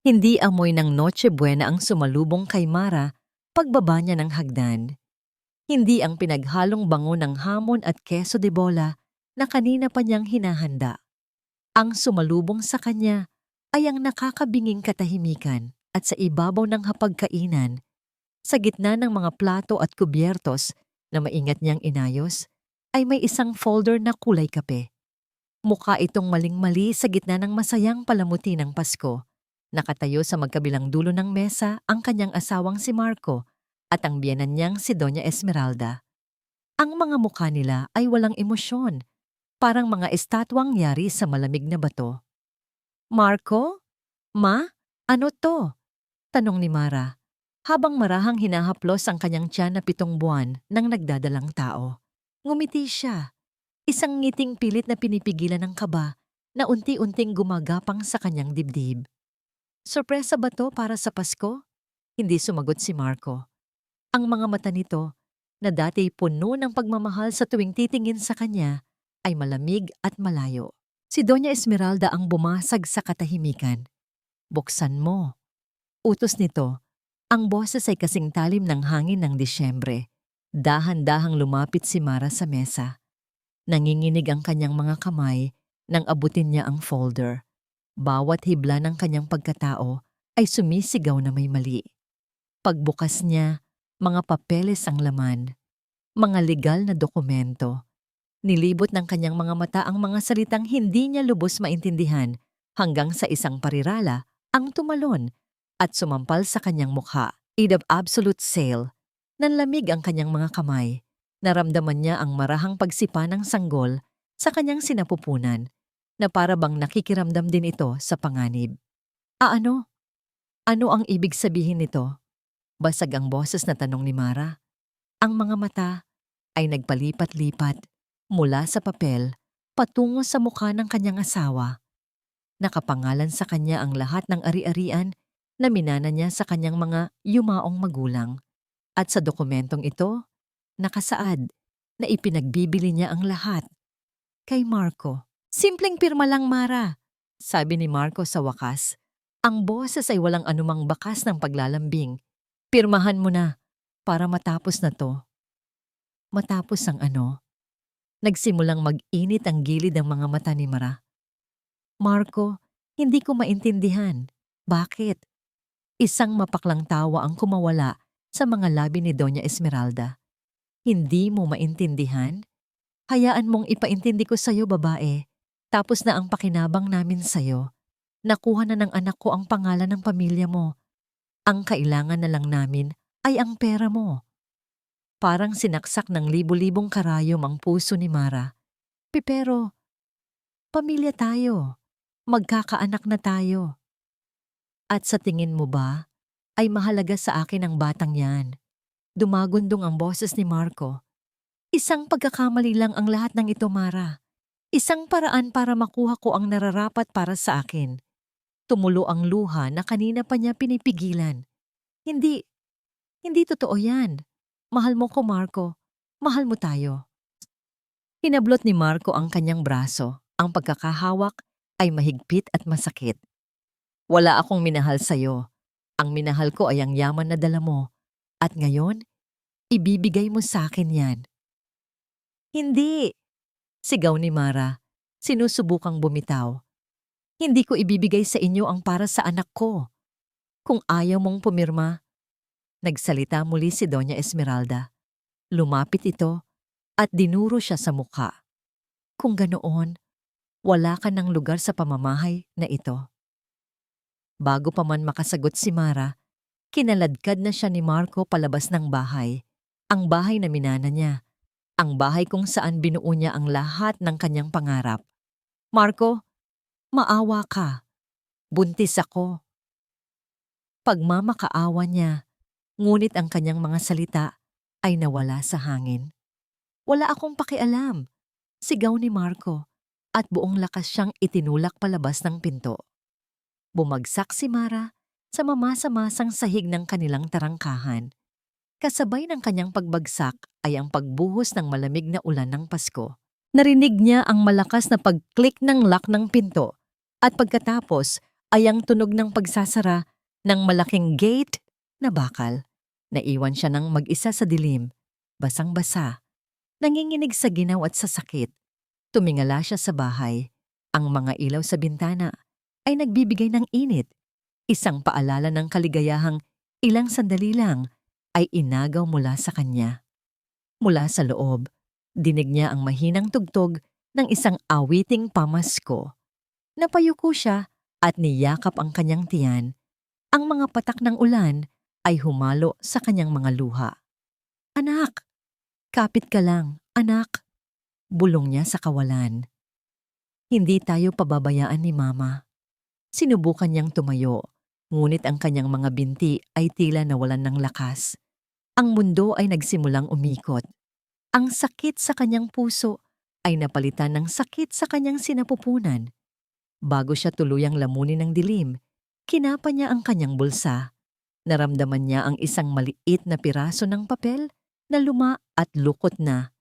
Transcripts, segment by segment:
Hindi amoy ng Noche Buena ang sumalubong kay Mara pagbaba niya ng hagdan. Hindi ang pinaghalong bango ng hamon at keso de bola na kanina pa niyang hinahanda. Ang sumalubong sa kanya ay ang nakakabinging katahimikan at sa ibabaw ng hapagkainan, sa gitna ng mga plato at kubyertos na maingat niyang inayos, ay may isang folder na kulay kape. Mukha itong maling-mali sa gitna ng masayang palamuti ng Pasko. Nakatayo sa magkabilang dulo ng mesa ang kanyang asawang si Marco at ang biyenan niyang si Doña Esmeralda. Ang mga mukha nila ay walang emosyon, parang mga estatwang yari sa malamig na bato. "Marco? Ma? Ano to?" tanong ni Mara, habang marahang hinahaplos ang kanyang tiyan na 7 buwan ng nagdadalang tao. Ngumiti siya, isang ngiting pilit na pinipigilan ng kaba na unti-unting gumagapang sa kanyang dibdib. "Sorpresa ba to para sa Pasko?" Hindi sumagot si Marco. Ang mga mata nito, na dati puno ng pagmamahal sa tuwing titingin sa kanya, ay malamig at malayo. Si Doña Esmeralda ang bumasag sa katahimikan. "Buksan mo." Utos nito, ang boses ay kasing talim ng hangin ng Disyembre. Dahan-dahang lumapit si Mara sa mesa. Nanginginig ang kanyang mga kamay nang abutin niya ang folder. Bawat hibla ng kanyang pagkatao ay sumisigaw na may mali. Pagbukas niya, mga papeles ang laman, mga legal na dokumento. Nilibot ng kanyang mga mata ang mga salitang hindi niya lubos maintindihan hanggang sa isang parirala ang tumalon at sumampal sa kanyang mukha. "Deed of absolute sale." Nanlamig ang kanyang mga kamay. Naramdaman niya ang marahang pagsipa ng sanggol sa kanyang sinapupunan na para bang nakikiramdam din ito sa panganib. Ano? Ano ang ibig sabihin nito?" Basag ang boses na tanong ni Mara. Ang mga mata ay nagpalipat-lipat mula sa papel patungo sa mukha ng kanyang asawa. Nakapangalan sa kanya ang lahat ng ari-arian na minana niya sa kanyang mga yumaong magulang. At sa dokumentong ito, nakasaad na ipinagbibili niya ang lahat kay Marco. "Simpleng pirma lang, Mara," sabi ni Marco sa wakas. Ang boses ay walang anumang bakas ng paglalambing. "Pirmahan mo na para matapos na to." Matapos ang ano? Nagsimulang mag-init ang gilid ng mga mata ni Mara. "Marco, hindi ko maintindihan. Bakit?" Isang mapaklang tawa ang kumawala sa mga labi ni Doña Esmeralda. "Hindi mo maintindihan? Hayaan mong ipaintindi ko sa'yo, babae. Tapos na ang pakinabang namin sa'yo. Nakuha na ng anak ko ang pangalan ng pamilya mo. Ang kailangan na lang namin ay ang pera mo." Parang sinaksak ng libu-libong karayom ang puso ni Mara. Pero, pamilya tayo. Magkakaanak na tayo. At sa tingin mo ba, ay mahalaga sa akin ang batang yan? Dumagundong ang boses ni Marco. "Isang pagkakamali lang ang lahat ng ito, Mara. Isang paraan para makuha ko ang nararapat para sa akin." Tumulo ang luha na kanina pa niya pinipigilan. "Hindi, hindi totoo yan. Mahal mo ko, Marco. Mahal mo tayo." Hinablot ni Marco ang kanyang braso. Ang pagkakahawak ay mahigpit at masakit. "Wala akong minahal sa'yo. Ang minahal ko ay ang yaman na dala mo. At ngayon, ibibigay mo sa akin yan." "Hindi!" sigaw ni Mara, sinusubukang bumitaw. "Hindi ko ibibigay sa inyo ang para sa anak ko. Kung ayaw mong pumirma." Nagsalita muli si Doña Esmeralda. Lumapit ito at dinuro siya sa mukha. "Kung ganoon, wala ka ng lugar sa pamamahay na ito." Bago pa man makasagot si Mara, kinaladkad na siya ni Marco palabas ng bahay. Ang bahay na minana niya. Ang bahay kung saan binuo niya ang lahat ng kanyang pangarap. "Marco, maawa ka. Buntis ako." Pagmamakaawa niya, ngunit ang kanyang mga salita ay nawala sa hangin. "Wala akong pakialam," sigaw ni Marco, at buong lakas siyang itinulak palabas ng pinto. Bumagsak si Mara sa mamasa-masang sahig ng kanilang tarangkahan. Kasabay ng kanyang pagbagsak ay ang pagbuhos ng malamig na ulan ng Pasko. Narinig niya ang malakas na pag-click ng lock ng pinto at pagkatapos ay ang tunog ng pagsasara ng malaking gate na bakal. Naiwan siya ng mag-isa sa dilim, basang-basa, nanginginig sa ginaw at sa sakit. Tumingala siya sa bahay. Ang mga ilaw sa bintana ay nagbibigay ng init. Isang paalala ng kaligayahang ilang sandali lang ay inagaw mula sa kanya. Mula sa loob, dinig niya ang mahinang tugtog ng isang awiting pamasko. Napayuko siya at niyakap ang kanyang tiyan. Ang mga patak ng ulan ay humalo sa kanyang mga luha. "Anak! Kapit ka lang, anak!" Bulong niya sa kawalan. Hindi tayo pababayaan ni Mama. Sinubukan niyang tumayo, ngunit ang kanyang mga binti ay tila nawalan ng lakas. Ang mundo ay nagsimulang umikot. Ang sakit sa kanyang puso ay napalitan ng sakit sa kanyang sinapupunan. Bago siya tuluyang lamunin ng dilim, kinapa niya ang kanyang bulsa. Naramdaman niya ang isang maliit na piraso ng papel na luma at lukot na.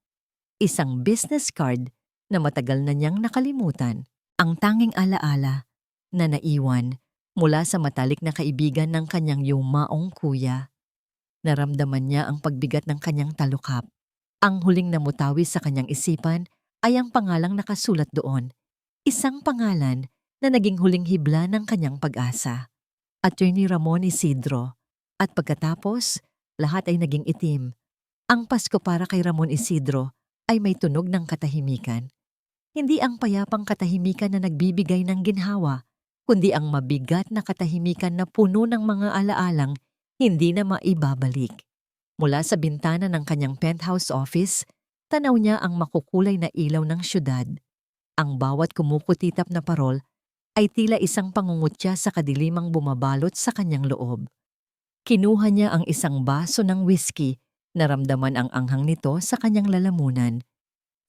Isang business card na matagal na niyang nakalimutan. Ang tanging alaala na naiwan mula sa matalik na kaibigan ng kanyang yumaong kuya. Naramdaman niya ang pagbigat ng kanyang talukap. Ang huling namutawi sa kanyang isipan ay ang pangalang nakasulat doon. Isang pangalan na naging huling hibla ng kanyang pag-asa. Attorney Ramon Isidro. At pagkatapos, lahat ay naging itim. Ang Pasko para kay Ramon Isidro ay may tunog ng katahimikan. Hindi ang payapang katahimikan na nagbibigay ng ginhawa, kundi ang mabigat na katahimikan na puno ng mga alaalang hindi na maibabalik. Mula sa bintana ng kanyang penthouse office, tanaw niya ang makukulay na ilaw ng syudad. Ang bawat kumukutitap na parol ay tila isang pangungutya sa kadilimang bumabalot sa kanyang loob. Kinuha niya ang isang baso ng whiskey, naramdaman ang anghang nito sa kanyang lalamunan.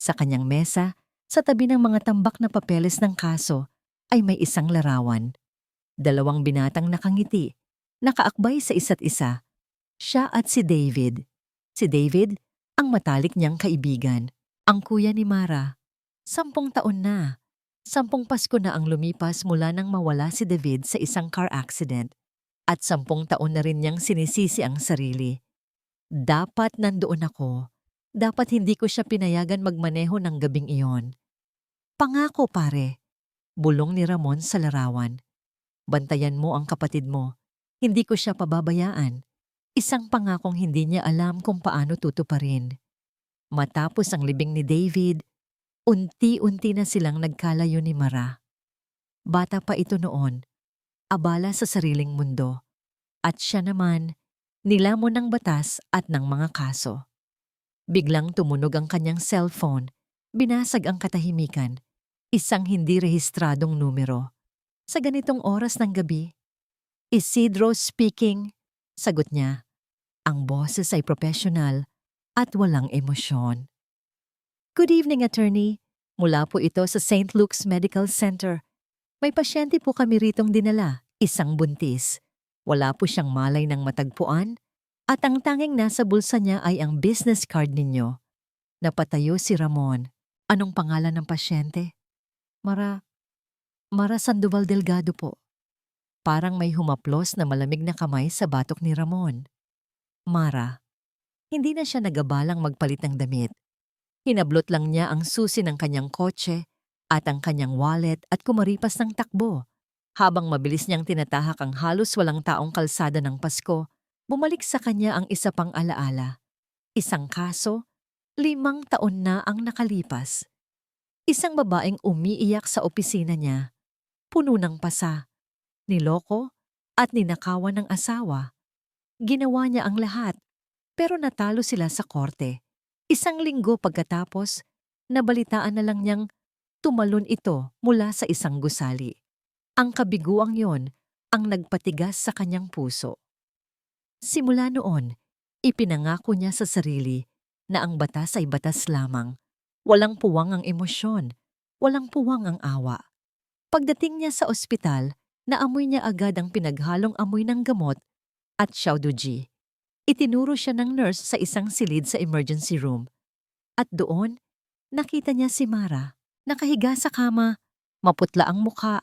Sa kanyang mesa, sa tabi ng mga tambak na papeles ng kaso, ay may isang larawan. Dalawang binatang nakangiti, nakaakbay sa isa't isa. Siya at si David. Si David, ang matalik niyang kaibigan. Ang kuya ni Mara. 10 taon na. 10 Pasko na ang lumipas mula nang mawala si David sa isang car accident. At 10 taon na rin niyang sinisisi ang sarili. Dapat nandoon ako. Dapat hindi ko siya pinayagan magmaneho ng gabing iyon. "Pangako pare," bulong ni Ramon sa larawan. "Bantayan mo ang kapatid mo. Hindi ko siya pababayaan." Isang pangakong hindi niya alam kung paano tutuparin. Matapos ang libing ni David, unti-unti na silang nagkalayo ni Mara. Bata pa ito noon, abala sa sariling mundo. At siya naman, nilamon ng batas at ng mga kaso. Biglang tumunog ang kanyang cellphone, binasag ang katahimikan, isang hindi rehistradong numero. Sa ganitong oras ng gabi, "Isidro speaking," sagot niya. Ang boses ay profesional at walang emosyon. "Good evening, attorney. Mula po ito sa St. Luke's Medical Center. May pasyente po kami ritong dinala, isang buntis. Wala po siyang malay ng matagpuan at ang tanging nasa bulsa niya ay ang business card ninyo." Napatayo si Ramon. "Anong pangalan ng pasyente?" Mara Sandoval Delgado po." Parang may humaplos na malamig na kamay sa batok ni Ramon. Mara. Hindi na siya nagabalang magpalit ng damit. Hinablot lang niya ang susi ng kanyang kotse at ang kanyang wallet at kumaripas ng takbo. Habang mabilis niyang tinatahak ang halos walang taong kalsada ng Pasko, bumalik sa kanya ang isa pang alaala. Isang kaso, 5 taon na ang nakalipas. Isang babaeng umiiyak sa opisina niya. Puno ng pasa, niloko at ninakawan ng asawa. Ginawa niya ang lahat, pero natalo sila sa korte. 1 linggo pagkatapos, nabalitaan na lang niyang tumalon ito mula sa isang gusali. Ang kabiguang yon ang nagpatigas sa kanyang puso. Simula noon, ipinangako niya sa sarili na ang batas ay batas lamang. Walang puwang ang emosyon, walang puwang ang awa. Pagdating niya sa ospital, naamoy niya agad ang pinaghalong amoy ng gamot at Xiaoduji. Itinuro siya ng nurse sa isang silid sa emergency room. At doon, nakita niya si Mara, nakahiga sa kama, maputla ang mukha,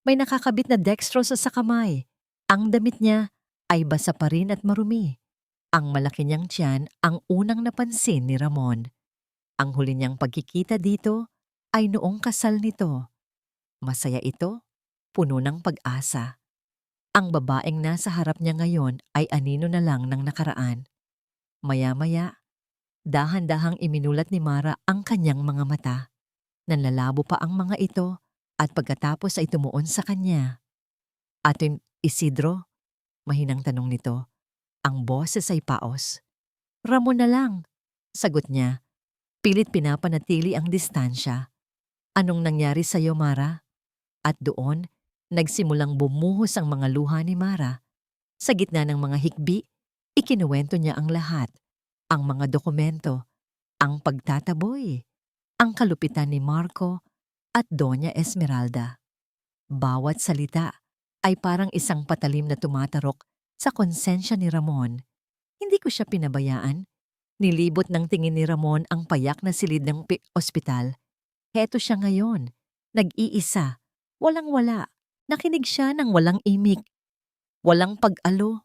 May nakakabit na dextrose sa kamay. Ang damit niya ay basa pa rin at marumi. Ang malaki niyang tiyan ang unang napansin ni Ramon. Ang huli niyang pagkikita dito ay noong kasal nito. Masaya ito, puno ng pag-asa. Ang babaeng nasa harap niya ngayon ay anino na lang ng nakaraan. Maya-maya, dahan-dahang iminulat ni Mara ang kanyang mga mata. Nanlalabo pa ang mga ito at pagkatapos ay tumuon sa kanya. Atin Isidro, mahinang tanong nito. Ang boses ay paos. Ramon na lang, sagot niya. Pilit pinapanatili ang distansya. Anong nangyari sa'yo, Mara? At doon, nagsimulang bumuhos ang mga luha ni Mara. Sa gitna ng mga hikbi, ikinuwento niya ang lahat. Ang mga dokumento, ang pagtataboy, ang kalupitan ni Marco at Doña Esmeralda. Bawat salita ay parang isang patalim na tumatarok sa konsensya ni Ramon. Hindi ko siya pinabayaan. Nilibot ng tingin ni Ramon ang payak na silid ng ospital. Heto siya ngayon, nag-iisa, walang-wala. Nakinig siya ng walang imik, walang pag-alo,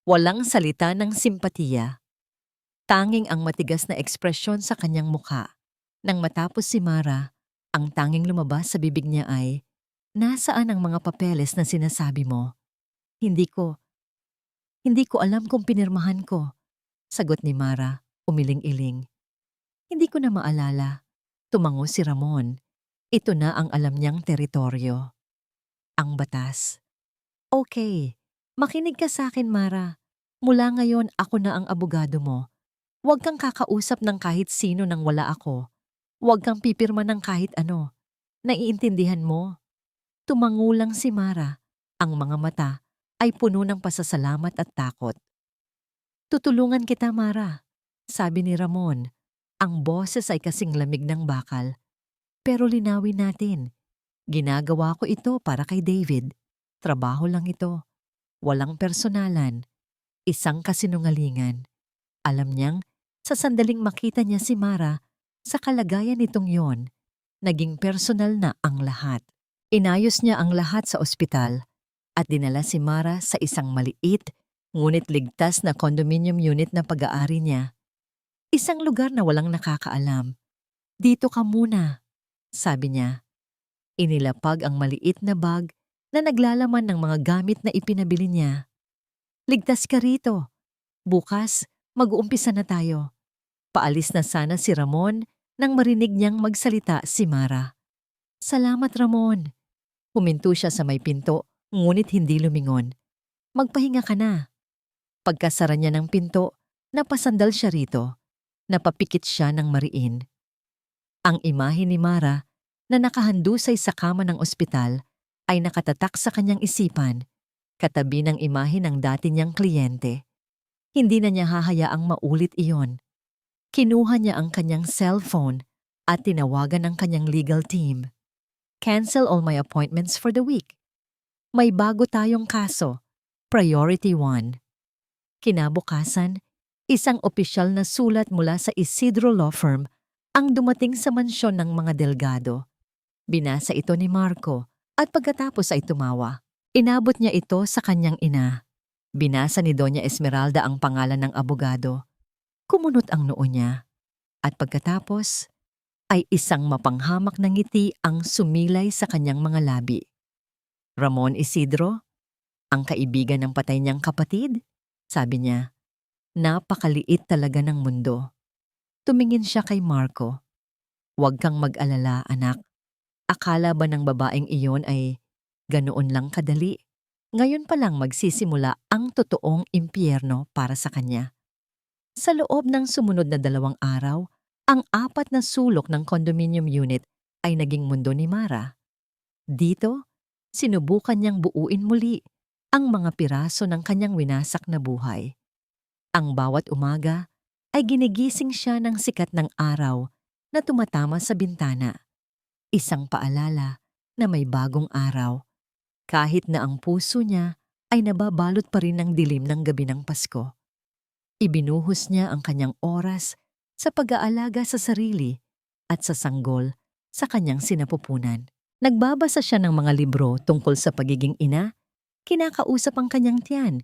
walang salita ng simpatiya. Tanging ang matigas na ekspresyon sa kanyang mukha. Nang matapos si Mara, ang tanging lumabas sa bibig niya ay, "Nasaan ang mga papeles na sinasabi mo?" Hindi ko alam kung pinirmahan ko," sagot ni Mara, umiling-iling. "Hindi ko na maalala." Tumango si Ramon. Ito na ang alam niyang teritoryo. Ang batas. "Okay, makinig ka sa akin, Mara. Mula ngayon ako na ang abogado mo. Huwag kang kakausap ng kahit sino nang wala ako. Huwag kang pipirma ng kahit ano. Naiintindihan mo?" Tumango lang si Mara. Ang mga mata ay puno ng pasasalamat at takot. "Tutulungan kita, Mara," sabi ni Ramon. Ang boses ay kasing lamig ng bakal. "Pero linawin natin. Ginagawa ko ito para kay David. Trabaho lang ito. Walang personalan. Isang kasinungalingan." Alam niyang sa sandaling makita niya si Mara, sa kalagayan nitong yon, naging personal na ang lahat. Inayos niya ang lahat sa ospital at dinala si Mara sa isang maliit ngunit ligtas na condominium unit na pag-aari niya. Isang lugar na walang nakakaalam. "Dito ka muna," sabi niya. Inilapag ang maliit na bag na naglalaman ng mga gamit na ipinabili niya. "Ligtas ka rito. Bukas, mag-uumpisa na tayo." Paalis na sana si Ramon nang marinig niyang magsalita si Mara. "Salamat, Ramon." Huminto siya sa may pinto, ngunit hindi lumingon. "Magpahinga ka na." Pagkasara niya ng pinto, napasandal siya rito. Napapikit siya ng mariin. Ang imahe ni Mara na nakahandusay sa kama ng ospital ay nakatatak sa kanyang isipan, katabi ng imahe ng dati niyang kliyente. Hindi na niya hahayaang maulit iyon. Kinuha niya ang kanyang cellphone at tinawagan ang kanyang legal team. "Cancel all my appointments for the week. May bago tayong kaso, Priority 1. Kinabukasan, isang opisyal na sulat mula sa Isidro Law Firm ang dumating sa mansyon ng mga delgado. Binasa ito ni Marco at pagkatapos ay tumawa. Inabot niya ito sa kanyang ina. Binasa ni Doña Esmeralda ang pangalan ng abogado. Kumunot ang noo niya. At pagkatapos, ay isang mapanghamak na ngiti ang sumilay sa kanyang mga labi. "Ramon Isidro, ang kaibigan ng patay niyang kapatid?" sabi niya. Napakaliit talaga ng mundo. Tumingin siya kay Marco. "Huwag kang mag-alala, anak. Akala ba ng babaeng iyon ay ganoon lang kadali? Ngayon pa lang magsisimula ang totoong impyerno para sa kanya." Sa loob ng sumunod na 2 araw, ang 4 na sulok ng condominium unit ay naging mundo ni Mara. Dito, sinubukan niyang buuin muli ang mga piraso ng kanyang winasak na buhay. Ang bawat umaga ay ginigising siya ng sikat ng araw na tumatama sa bintana. Isang paalala na may bagong araw, kahit na ang puso niya ay nababalot pa rin ng dilim ng gabi ng Pasko. Ibinuhos niya ang kanyang oras sa pag-aalaga sa sarili at sa sanggol sa kanyang sinapupunan. Nagbabasa siya ng mga libro tungkol sa pagiging ina, kinakausap ang kanyang tiyan,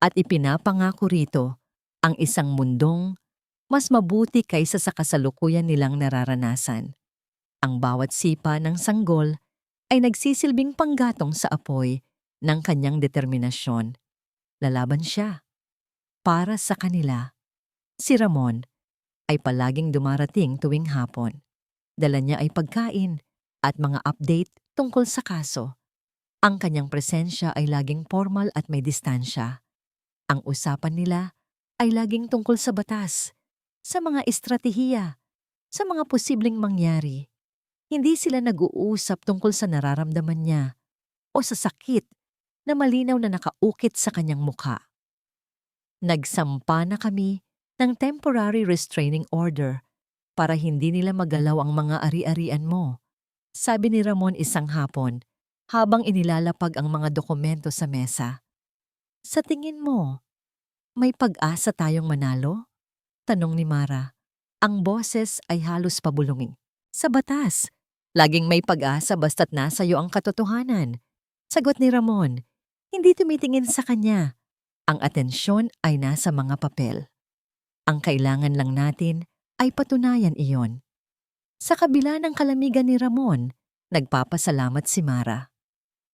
at ipinapangako rito ang isang mundong mas mabuti kaysa sa kasalukuyan nilang nararanasan. Ang bawat sipa ng sanggol ay nagsisilbing panggatong sa apoy ng kanyang determinasyon. Lalaban siya para sa kanila. Si Ramon ay palaging dumarating tuwing hapon. Dala niya ay pagkain at mga update tungkol sa kaso. Ang kanyang presensya ay laging formal at may distansya. Ang usapan nila ay laging tungkol sa batas, sa mga estratehiya, sa mga posibleng mangyari. Hindi sila nag-uusap tungkol sa nararamdaman niya o sa sakit na malinaw na nakaukit sa kanyang mukha. Nagsampa na kami ng temporary restraining order para hindi nila magalaw ang mga ari-arian mo, sabi ni Ramon isang hapon habang inilalapag ang mga dokumento sa mesa. Sa tingin mo, may pag-asa tayong manalo? Tanong ni Mara. Ang boses ay halos pabulunging. Sa batas, laging may pag-asa basta't nasa iyo ang katotohanan. Sagot ni Ramon, hindi tumitingin sa kanya. Ang atensyon ay nasa mga papel. Ang kailangan lang natin ay patunayan iyon. Sa kabila ng kalamigan ni Ramon, nagpapasalamat si Mara.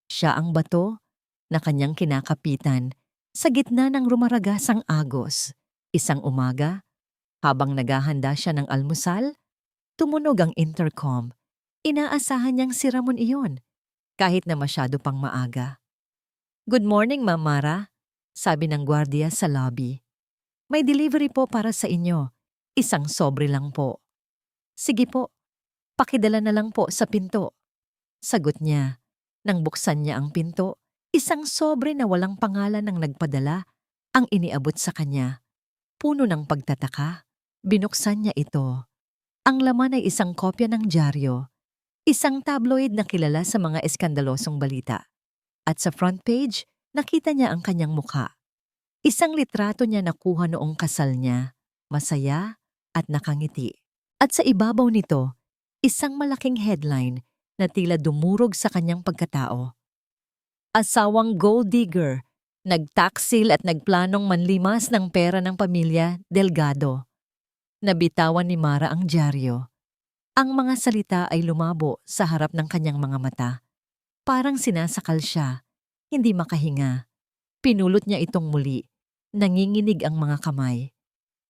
Siya ang bato na kanyang kinakapitan sa gitna ng rumaragasang agos. Isang umaga, habang naghahanda siya ng almusal, tumunog ang intercom. Inaasahan niyang si Ramon iyon, kahit na masyado pang maaga. Good morning, Ma'am Mara, sabi ng gwardiya sa lobby. May delivery po para sa inyo. Isang sobre lang po. Sige po, pakidala na lang po sa pinto. Sagot niya. Nang buksan niya ang pinto, isang sobre na walang pangalan ng nagpadala ang iniabot sa kanya. Puno ng pagtataka, binuksan niya ito. Ang laman ay isang kopya ng dyaryo, isang tabloid na kilala sa mga eskandalosong balita. At sa front page, nakita niya ang kanyang mukha. Isang litrato niya nakuha noong kasal niya, masaya at nakangiti. At sa ibabaw nito, isang malaking headline na tila dumurog sa kanyang pagkatao. Asawang gold digger, nagtaksil at nagplanong manlimas ng pera ng pamilya Delgado. Nabitawan ni Mara ang dyaryo. Ang mga salita ay lumabo sa harap ng kanyang mga mata. Parang sinasakal siya, hindi makahinga. Pinulot niya itong muli. Nanginginig ang mga kamay.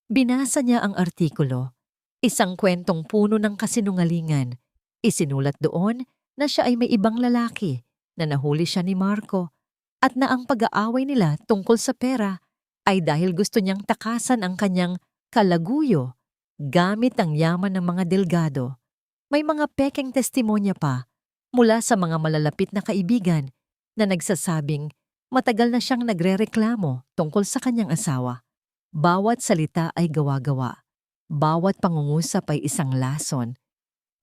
Binasa niya ang artikulo. Isang kwentong puno ng kasinungalingan. Isinulat doon na siya ay may ibang lalaki, na nahuli siya ni Marco, at na ang pag-aaway nila tungkol sa pera ay dahil gusto niyang takasan ang kanyang kalaguyo gamit ang yaman ng mga Delgado. May mga pekeng testimonya pa mula sa mga malalapit na kaibigan na nagsasabing matagal na siyang nagrereklamo tungkol sa kanyang asawa. Bawat salita ay gawa-gawa. Bawat pangungusap ay isang lason.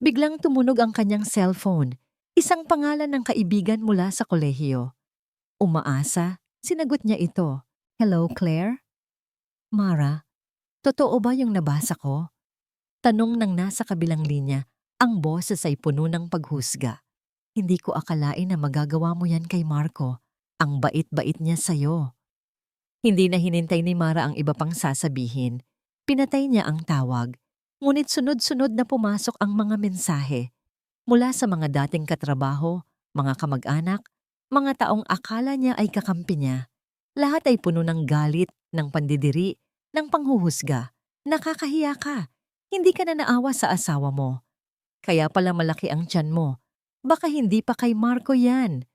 Biglang tumunog ang kanyang cellphone, isang pangalan ng kaibigan mula sa kolehiyo. Umaasa, sinagot niya ito. Hello, Claire? Mara, totoo ba yung nabasa ko? Tanong ng nasa kabilang linya, ang boses ay puno ng paghusga. Hindi ko akalain na magagawa mo yan kay Marco. Ang bait-bait niya sa'yo. Hindi na hinintay ni Mara ang iba pang sasabihin. Pinatay niya ang tawag. Ngunit sunod-sunod na pumasok ang mga mensahe. Mula sa mga dating katrabaho, mga kamag-anak, mga taong akala niya ay kakampi niya. Lahat ay puno ng galit, ng pandidiri, ng panghuhusga. Nakakahiya ka. Hindi ka na naawa sa asawa mo. Kaya pala malaki ang tiyan mo. Baka hindi pa kay Marco yan.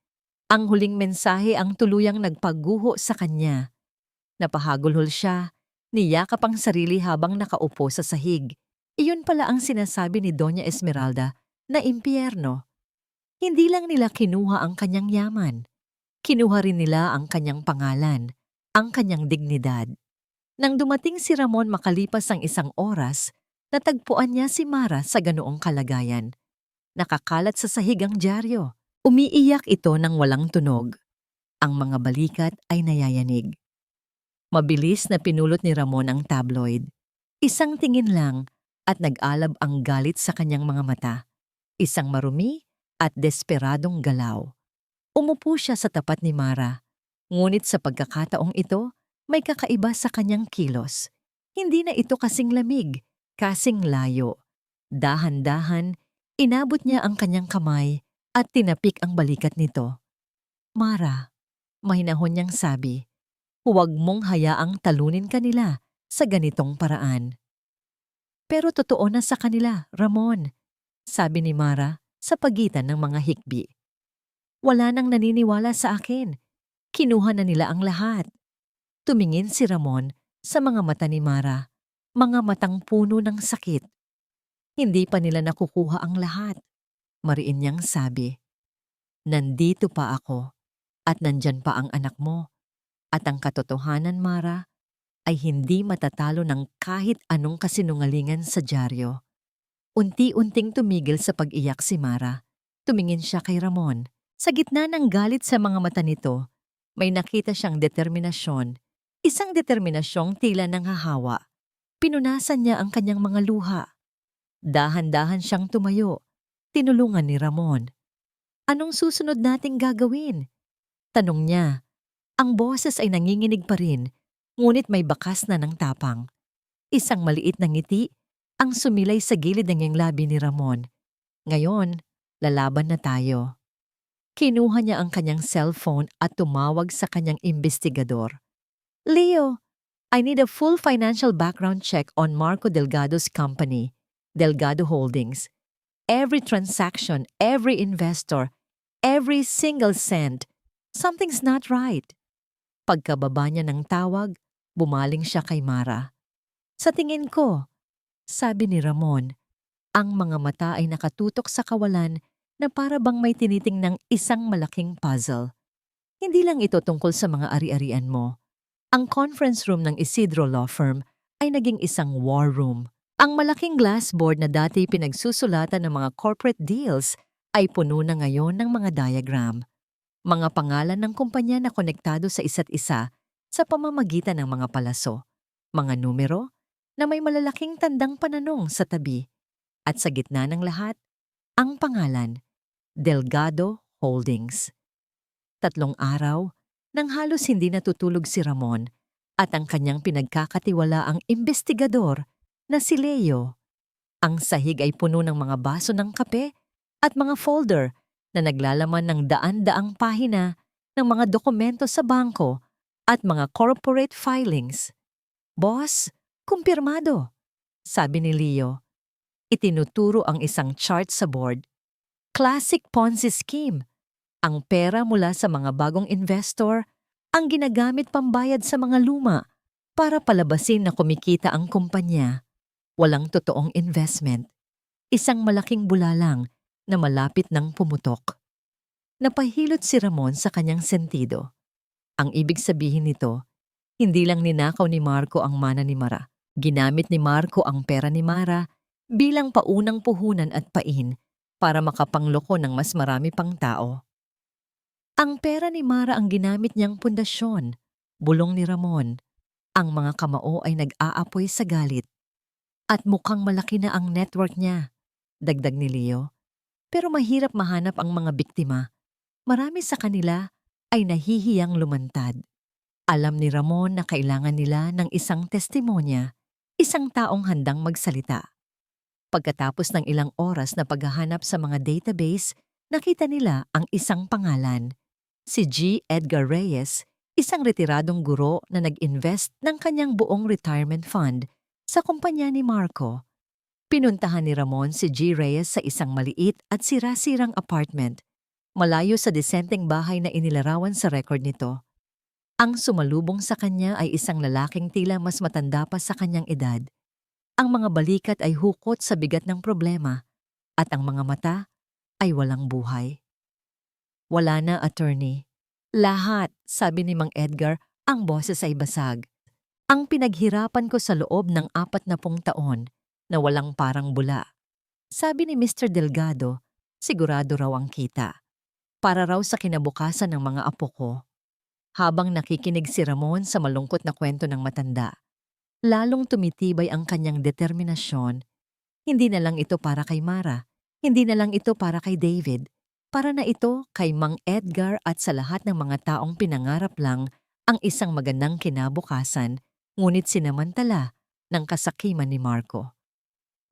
Ang huling mensahe ang tuluyang nagpaguho sa kanya. Napahagulhol siya, niyakap ang sarili habang nakaupo sa sahig. Iyon pala ang sinasabi ni Doña Esmeralda na impyerno. Hindi lang nila kinuha ang kanyang yaman. Kinuha rin nila ang kanyang pangalan, ang kanyang dignidad. Nang dumating si Ramon makalipas ang isang oras, natagpuan niya si Mara sa ganoong kalagayan. Nakakalat sa sahig ang dyaryo. Umiiyak ito ng walang tunog. Ang mga balikat ay nayayanig. Mabilis na pinulot ni Ramon ang tabloid. Isang tingin lang at nag-alab ang galit sa kanyang mga mata. Isang marumi at desperadong galaw. Umupo siya sa tapat ni Mara, ngunit sa pagkakataong ito, may kakaiba sa kanyang kilos. Hindi na ito kasing lamig, kasing layo. Dahan-dahan, inabot niya ang kanyang kamay at tinapik ang balikat nito. Mara, mahinahon niyang sabi, huwag mong hayaang talunin kanila sa ganitong paraan. Pero totoo na sa kanila, Ramon, sabi ni Mara sa pagitan ng mga hikbi. Wala nang naniniwala sa akin. Kinuha na nila ang lahat. Tumingin si Ramon sa mga mata ni Mara, mga matang puno ng sakit. Hindi pa nila nakukuha ang lahat. Mariin niyang sabi, nandito pa ako at nandyan pa ang anak mo. At ang katotohanan, Mara, ay hindi matatalo ng kahit anong kasinungalingan sa dyaryo. Unti-unting tumigil sa pag-iyak si Mara. Tumingin siya kay Ramon. Sa gitna ng galit sa mga mata nito, may nakita siyang determinasyon. Isang determinasyong tila nanghahawa. Pinunasan niya ang kanyang mga luha. Dahan-dahan siyang tumayo. Tinulungan ni Ramon. Anong susunod nating gagawin? Tanong niya. Ang boses ay nanginginig pa rin, ngunit may bakas na ng tapang. Isang maliit na ngiti ang sumilay sa gilid ng iyong labi ni Ramon. Ngayon, lalaban na tayo. Kinuha niya ang kanyang cellphone at tumawag sa kanyang investigador. Leo, I need a full financial background check on Marco Delgado's company, Delgado Holdings. Every transaction, every investor, every single cent. Something's not right. Pagkababa niya ng tawag, bumaling siya kay Mara. Sa tingin ko, sabi ni Ramon, ang mga mata ay nakatutok sa kawalan na para bang may tinitingnang isang malaking puzzle. Hindi lang ito tungkol sa mga ari-arian mo. Ang conference room ng Isidro Law Firm ay naging isang war room. Ang malaking glassboard na dati pinagsusulatan ng mga corporate deals ay puno na ngayon ng mga diagram. Mga pangalan ng kumpanya na konektado sa isa't isa sa pamamagitan ng mga palaso. Mga numero na may malalaking tandang pananong sa tabi. At sa gitna ng lahat, ang pangalan, Delgado Holdings. 3 araw nang halos hindi natutulog si Ramon at ang kanyang pinagkakatiwalaang investigador na si Leo. Ang sahig ay puno ng mga baso ng kape at mga folder na naglalaman ng daan-daang pahina ng mga dokumento sa bangko at mga corporate filings. Boss, kumpirmado, sabi ni Leo. Itinuturo ang isang chart sa board. Classic Ponzi scheme. Ang pera mula sa mga bagong investor ang ginagamit pambayad sa mga luma para palabasin na kumikita ang kumpanya. Walang totoong investment. Isang malaking bulalang na malapit ng pumutok. Napahilot si Ramon sa kanyang sentido. Ang ibig sabihin nito, hindi lang ninakaw ni Marco ang mana ni Mara. Ginamit ni Marco ang pera ni Mara bilang paunang puhunan at pain para makapangloko ng mas marami pang tao. Ang pera ni Mara ang ginamit niyang pundasyon, bulong ni Ramon. Ang mga kamao ay nag-aapoy sa galit. At mukhang malaki na ang network niya, dagdag ni Leo. Pero mahirap mahanap ang mga biktima. Marami sa kanila ay nahihiyang lumantad. Alam ni Ramon na kailangan nila ng isang testimonya, isang taong handang magsalita. Pagkatapos ng ilang oras na paghahanap sa mga database, nakita nila ang isang pangalan. Si G. Edgar Reyes, isang retiradong guro na nag-invest ng kanyang buong retirement fund sa kumpanya ni Marco. Pinuntahan ni Ramon si G. Reyes sa isang maliit at sira-sirang apartment, malayo sa disenteng bahay na inilarawan sa record nito. Ang sumalubong sa kanya ay isang lalaking tila mas matanda pa sa kanyang edad. Ang mga balikat ay hukot sa bigat ng problema at ang mga mata ay walang buhay. Wala na, attorney. Lahat, sabi ni Mang Edgar, ang boses ay basag. Ang pinaghirapan ko sa loob ng 40 taon na walang parang bula. Sabi ni Mr. Delgado, sigurado raw ang kita. Para raw sa kinabukasan ng mga apo ko. Habang nakikinig si Ramon sa malungkot na kwento ng matanda, lalong tumitibay ang kanyang determinasyon. Hindi na lang ito para kay Mara, hindi na lang ito para kay David, Para na ito kay Mang Edgar at sa lahat ng mga taong pinangarap lang ang isang magandang kinabukasan, ngunit sinamantala ng kasakiman ni Marco.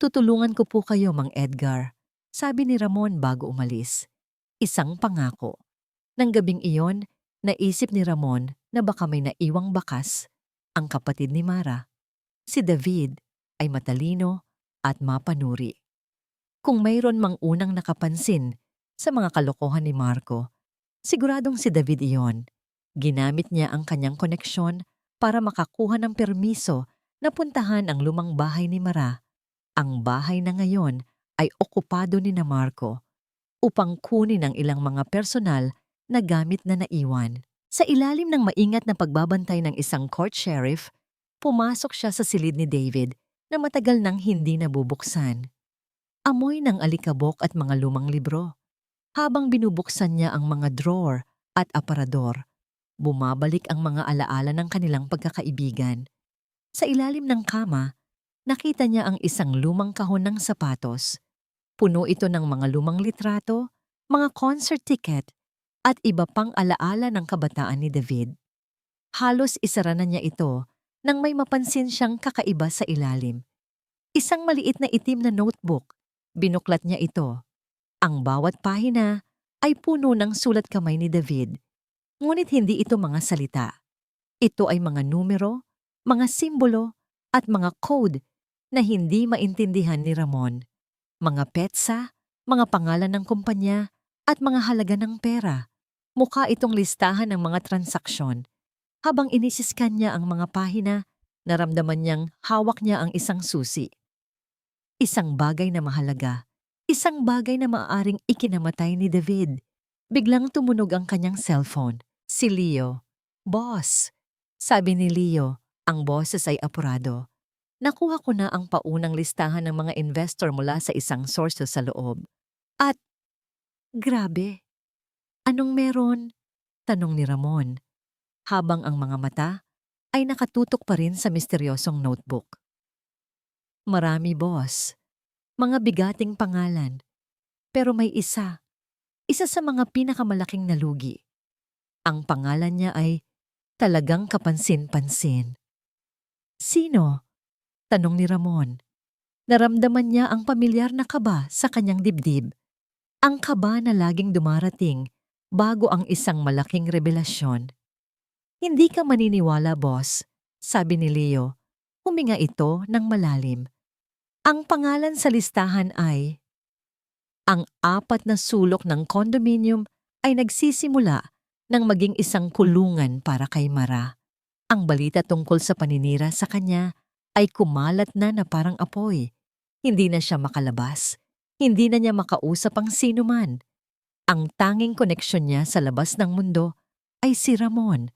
Tutulungan ko po kayo, Mang Edgar, sabi ni Ramon bago umalis. Isang pangako. Nang gabing iyon, naisip ni Ramon na baka may naiwang bakas ang kapatid ni Mara. Si David ay matalino at mapanuri. Kung mayroon mang unang nakapansin sa mga kalokohan ni Marco, siguradong si David iyon. Ginamit niya ang kanyang koneksyon para makakuha ng permiso na puntahan ang lumang bahay ni Mara. Ang bahay na ngayon ay okupado ni na Marco upang kunin ang ilang mga personal na gamit na naiwan. Sa ilalim ng maingat na pagbabantay ng isang court sheriff, pumasok siya sa silid ni David na matagal nang hindi nabubuksan. Amoy ng alikabok at mga lumang libro. Habang binubuksan niya ang mga drawer at aparador, bumabalik ang mga alaala ng kanilang pagkakaibigan. Sa ilalim ng kama, nakita niya ang isang lumang kahon ng sapatos. Puno ito ng mga lumang litrato, mga concert ticket, at iba pang alaala ng kabataan ni David. Halos isara na niya ito nang may mapansin siyang kakaiba sa ilalim. Isang maliit na itim na notebook. Binuklat niya ito. Ang bawat pahina ay puno ng sulat kamay ni David. Ngunit hindi ito mga salita. Ito ay mga numero, mga simbolo, at mga code na hindi maintindihan ni Ramon. Mga petsa, mga pangalan ng kumpanya, at mga halaga ng pera. Mukha itong listahan ng mga transaksyon. Habang inisiskan niya ang mga pahina, naramdaman niyang hawak niya ang isang susi. Isang bagay na mahalaga. Isang bagay na maaaring ikinamatay ni David. Biglang tumunog ang kanyang cellphone. Si Leo. "Boss," sabi ni Leo, ang boses ay apurado. "Nakuha ko na ang paunang listahan ng mga investor mula sa isang source sa loob. At, grabe, anong meron?" Tanong ni Ramon, habang ang mga mata ay nakatutok pa rin sa misteryosong notebook. "Marami, boss. Mga bigating pangalan. Pero may isa sa mga pinakamalaking nalugi. Ang pangalan niya ay talagang kapansin-pansin." "Sino?" tanong ni Ramon. Naramdaman niya ang pamilyar na kaba sa kanyang dibdib. Ang kaba na laging dumarating bago ang isang malaking revelasyon. "Hindi ka maniniwala, boss," sabi ni Leo. Huminga ito ng malalim. Ang pangalan sa listahan ay... Ang 4 na sulok ng condominium ay nagsisimula ng maging isang kulungan para kay Mara. Ang balita tungkol sa paninira sa kanya ay kumalat na parang apoy. Hindi na siya makalabas. Hindi na niya makausap ang sino man. Ang tanging koneksyon niya sa labas ng mundo ay si Ramon.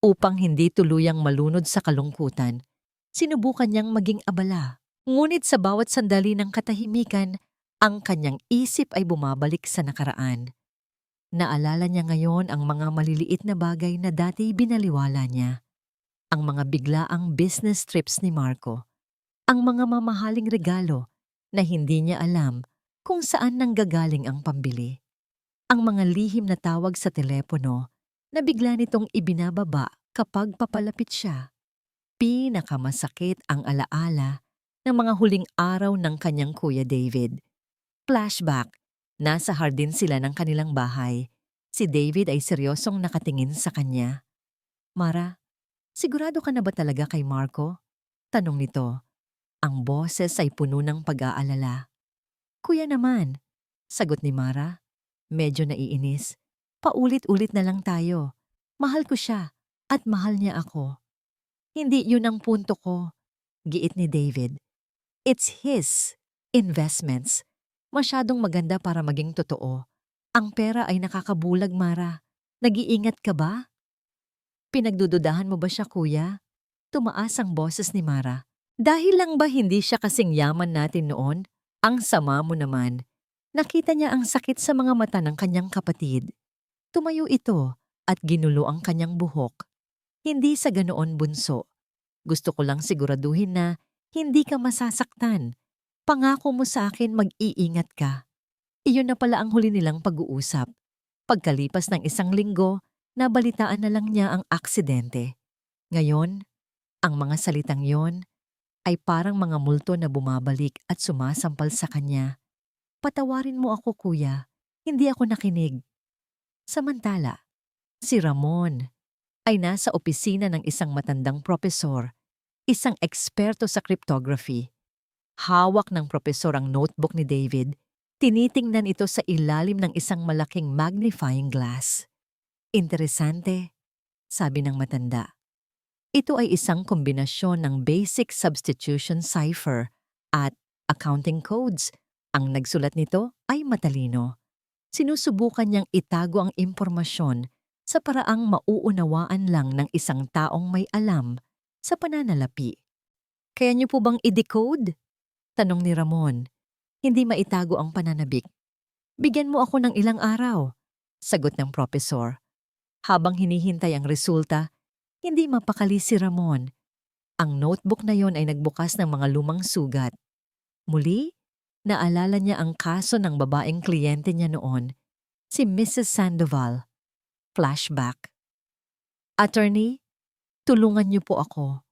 Upang hindi tuluyang malunod sa kalungkutan, sinubukan niyang maging abala. Ngunit sa bawat sandali ng katahimikan, ang kanyang isip ay bumabalik sa nakaraan. Naalala niya ngayon ang mga maliliit na bagay na dati binaliwala niya. Ang mga biglaang business trips ni Marco. Ang mga mamahaling regalo na hindi niya alam kung saan nanggagaling ang pambili. Ang mga lihim na tawag sa telepono na bigla nitong ibinababa kapag papalapit siya. Pinakamasakit ang alaala ng mga huling araw ng kanyang Kuya David. Flashback, nasa hardin sila ng kanilang bahay. Si David ay seryosong nakatingin sa kanya. "Mara, sigurado ka na ba talaga kay Marco?" tanong nito. Ang boses ay puno ng pag-aalala. "Kuya naman," sagot ni Mara. Medyo naiinis. "Paulit-ulit na lang tayo. Mahal ko siya at mahal niya ako." "Hindi yun ang punto ko," giit ni David. "It's his investments. Masyadong maganda para maging totoo. Ang pera ay nakakabulag, Mara. Nag-iingat ka ba?" "Pinagdududahan mo ba siya, kuya?" Tumaas ang boses ni Mara. "Dahil lang ba hindi siya kasing yaman natin noon? Ang sama mo naman." Nakita niya ang sakit sa mga mata ng kanyang kapatid. Tumayo ito at ginulo ang kanyang buhok. "Hindi sa ganoon, bunso. Gusto ko lang siguraduhin na hindi ka masasaktan. Pangako mo sa akin mag-iingat ka." Iyon na pala ang huli nilang pag-uusap. Pagkalipas ng 1 linggo, nabalitaan na lang niya ang aksidente. Ngayon, ang mga salitang yon ay parang mga multo na bumabalik at sumasampal sa kanya. Patawarin mo ako, kuya. Hindi ako nakinig. Samantala, si Ramon ay nasa opisina ng isang matandang propesor, isang eksperto sa cryptography. Hawak ng propesor ang notebook ni David, tinitingnan ito sa ilalim ng isang malaking magnifying glass. Interesante, sabi ng matanda. Ito ay isang kombinasyon ng basic substitution cipher at accounting codes. Ang nagsulat nito ay matalino. Sinusubukan niyang itago ang impormasyon sa paraang mauunawaan lang ng isang taong may alam sa pananalapi. Kaya niyo po bang i-decode? Tanong ni Ramon. Hindi maitago ang pananabik. Bigyan mo ako ng ilang araw, sagot ng propesor. Habang hinihintay ang resulta, hindi mapakali si Ramon. Ang notebook na yon ay nagbukas ng mga lumang sugat. Muli, naalala niya ang kaso ng babaeng kliyente niya noon, si Mrs. Sandoval. Flashback. Attorney, tulungan niyo po ako.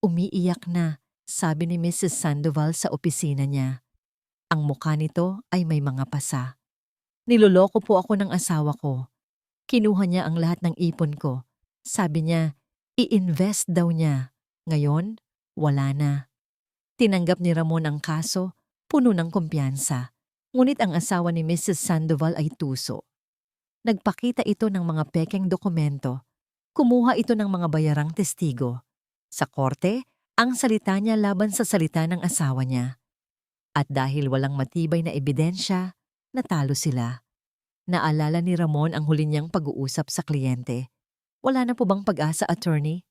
Umiiyak na, sabi ni Mrs. Sandoval sa opisina niya. Ang mukha nito ay may mga pasa. Niloloko po ako ng asawa ko. Kinuha niya ang lahat ng ipon ko. Sabi niya, i-invest daw niya. Ngayon, wala na. Tinanggap ni Ramon ang kaso, puno ng kumpiyansa. Ngunit ang asawa ni Mrs. Sandoval ay tuso. Nagpakita ito ng mga pekeng dokumento. Kumuha ito ng mga bayarang testigo. Sa korte, ang salita niya laban sa salita ng asawa niya. At dahil walang matibay na ebidensya, natalo sila. Naalala ni Ramon ang huli niyang pag-uusap sa kliyente. Wala na po bang pag-asa, attorney?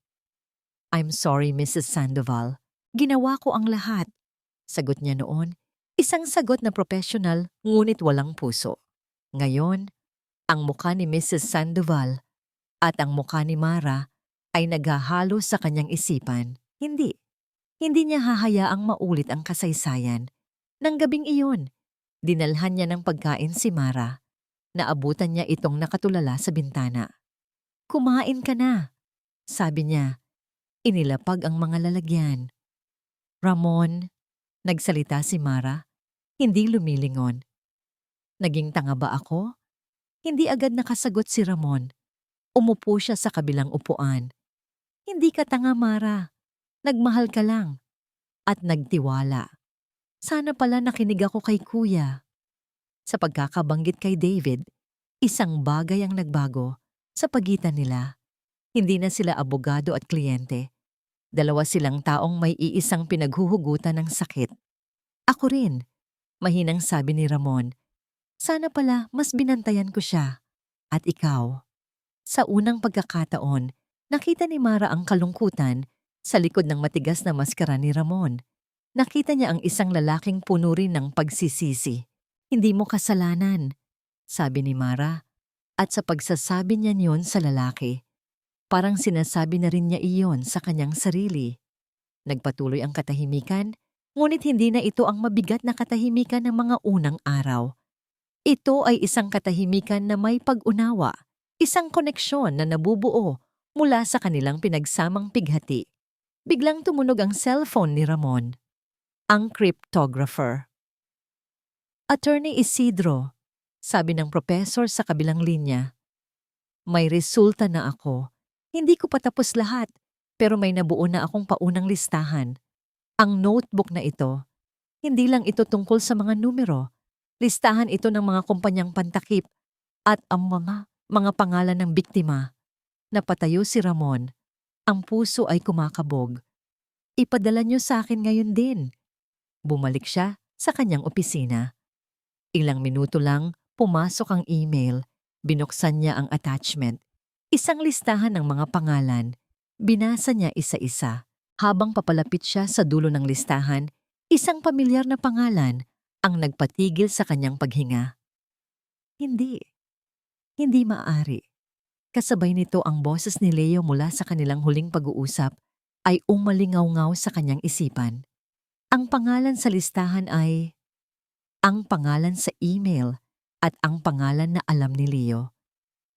I'm sorry, Mrs. Sandoval. Ginawa ko ang lahat. Sagot niya noon, isang sagot na professional ngunit walang puso. Ngayon, ang mukha ni Mrs. Sandoval at ang mukha ni Mara ay naghahalo sa kanyang isipan. Hindi. Hindi niya hahayaang maulit ang kasaysayan. Nang gabing iyon, dinalhan niya ng pagkain si Mara. Naabutan niya itong nakatulala sa bintana. Kumain ka na, sabi niya. Inilapag ang mga lalagyan. Ramon, nagsalita si Mara, hindi lumilingon. Naging tanga ba ako? Hindi agad nakasagot si Ramon. Umupo siya sa kabilang upuan. Hindi ka tanga, Mara. Nagmahal ka lang. At nagtiwala. Sana pala nakinig ako kay kuya. Sa pagkakabanggit kay David, isang bagay ang nagbago sa pagitan nila. Hindi na sila abogado at kliyente. Dalawa silang taong may iisang pinaghuhugutan ng sakit. Ako rin, mahinang sabi ni Ramon. Sana pala mas binantayan ko siya. At ikaw? Sa unang pagkakataon, nakita ni Mara ang kalungkutan sa likod ng matigas na maskara ni Ramon. Nakita niya ang isang lalaking puno rin ng pagsisisi. Hindi mo kasalanan, sabi ni Mara. At sa pagsasabi niya niyon sa lalaki, parang sinasabi na rin niya iyon sa kanyang sarili. Nagpatuloy ang katahimikan, ngunit hindi na ito ang mabigat na katahimikan ng mga unang araw. Ito ay isang katahimikan na may pag-unawa, isang koneksyon na nabubuo mula sa kanilang pinagsamang pighati. Biglang tumunog ang cellphone ni Ramon. Ang cryptographer. Attorney Isidro, sabi ng professor sa kabilang linya. May resulta na ako. Hindi ko pa tapos lahat, pero may nabuo na akong paunang listahan. Ang notebook na ito, hindi lang ito tungkol sa mga numero. Listahan ito ng mga kumpanyang pantakip at ang mga pangalan ng biktima. Napatayo si Ramon. Ang puso ay kumakabog. Ipadala niyo sa akin ngayon din. Bumalik siya sa kanyang opisina. Ilang minuto lang, pumasok ang email. Binuksan niya ang attachment. Isang listahan ng mga pangalan. Binasa niya isa-isa. Habang papalapit siya sa dulo ng listahan, isang pamilyar na pangalan ang nagpatigil sa kanyang paghinga. Hindi. Hindi maaari. Kasabay nito ang boses ni Leo mula sa kanilang huling pag-uusap ay umalingaw-ngaw sa kanyang isipan. Ang pangalan sa listahan ay ang pangalan sa email At ang pangalan na alam ni Leo,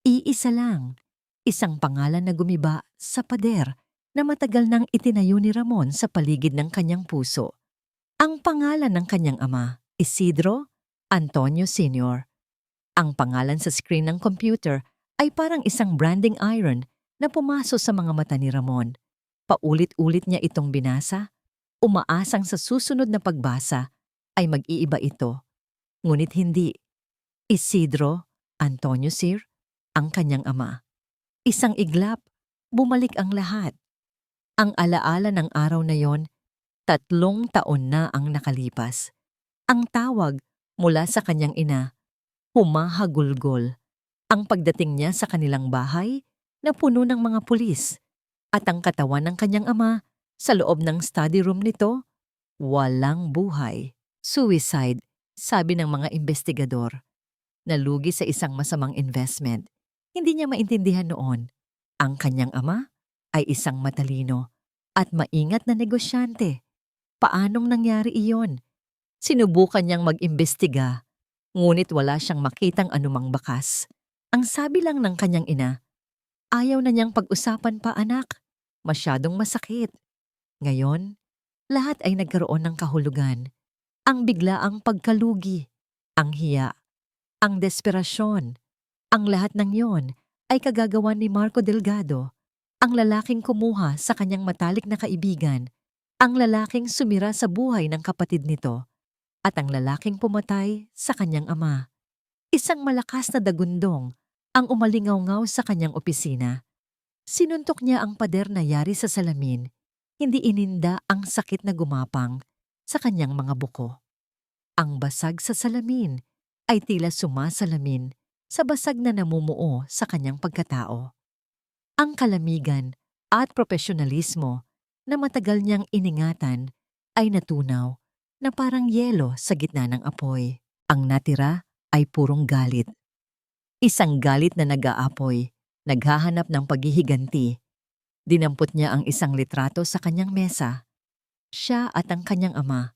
iisa lang, isang pangalan na gumiba sa pader na matagal nang itinayo ni Ramon sa paligid ng kanyang puso. Ang pangalan ng kanyang ama, Isidro Antonio Sr. Ang pangalan sa screen ng computer ay parang isang branding iron na pumasok sa mga mata ni Ramon. Paulit-ulit niya itong binasa, umaasang sa susunod na pagbasa ay mag-iiba ito. Ngunit hindi. Isidro Antonio Sr. ang kanyang ama. Isang iglap, bumalik ang lahat. Ang alaala ng araw na yon, 3 taon na ang nakalipas. Ang tawag mula sa kanyang ina, humahagulgol. Ang pagdating niya sa kanilang bahay na puno ng mga pulis at ang katawan ng kanyang ama sa loob ng study room nito, walang buhay. Suicide, sabi ng mga investigador. Nalugi sa isang masamang investment. Hindi niya maintindihan noon. Ang kanyang ama ay isang matalino at maingat na negosyante. Paanong nangyari iyon? Sinubukan niyang mag-imbestiga, ngunit wala siyang makitang anumang bakas. Ang sabi lang ng kanyang ina, ayaw na niyang pag-usapan pa anak, masyadong masakit. Ngayon, lahat ay nagkaroon ng kahulugan. Ang biglaang pagkalugi, ang hiya, ang desperasyon. Ang lahat ng yon ay kagagawan ni Marco Delgado, ang lalaking kumuha sa kanyang matalik na kaibigan, ang lalaking sumira sa buhay ng kapatid nito, at ang lalaking pumatay sa kanyang ama. Isang malakas na dagundong ang umalingaw-ngaw sa kanyang opisina. Sinuntok niya ang pader na yari sa salamin, hindi ininda ang sakit na gumapang sa kanyang mga buko. Ang basag sa salamin ay tila sumasalamin sa basag na namumuo sa kanyang pagkatao. Ang kalamigan at profesionalismo na matagal niyang iningatan ay natunaw na parang yelo sa gitna ng apoy. Ang natira ay purong galit. Isang galit na nag-aapoy, naghahanap ng paghihiganti. Dinampot niya ang isang litrato sa kanyang mesa. Siya at ang kanyang ama,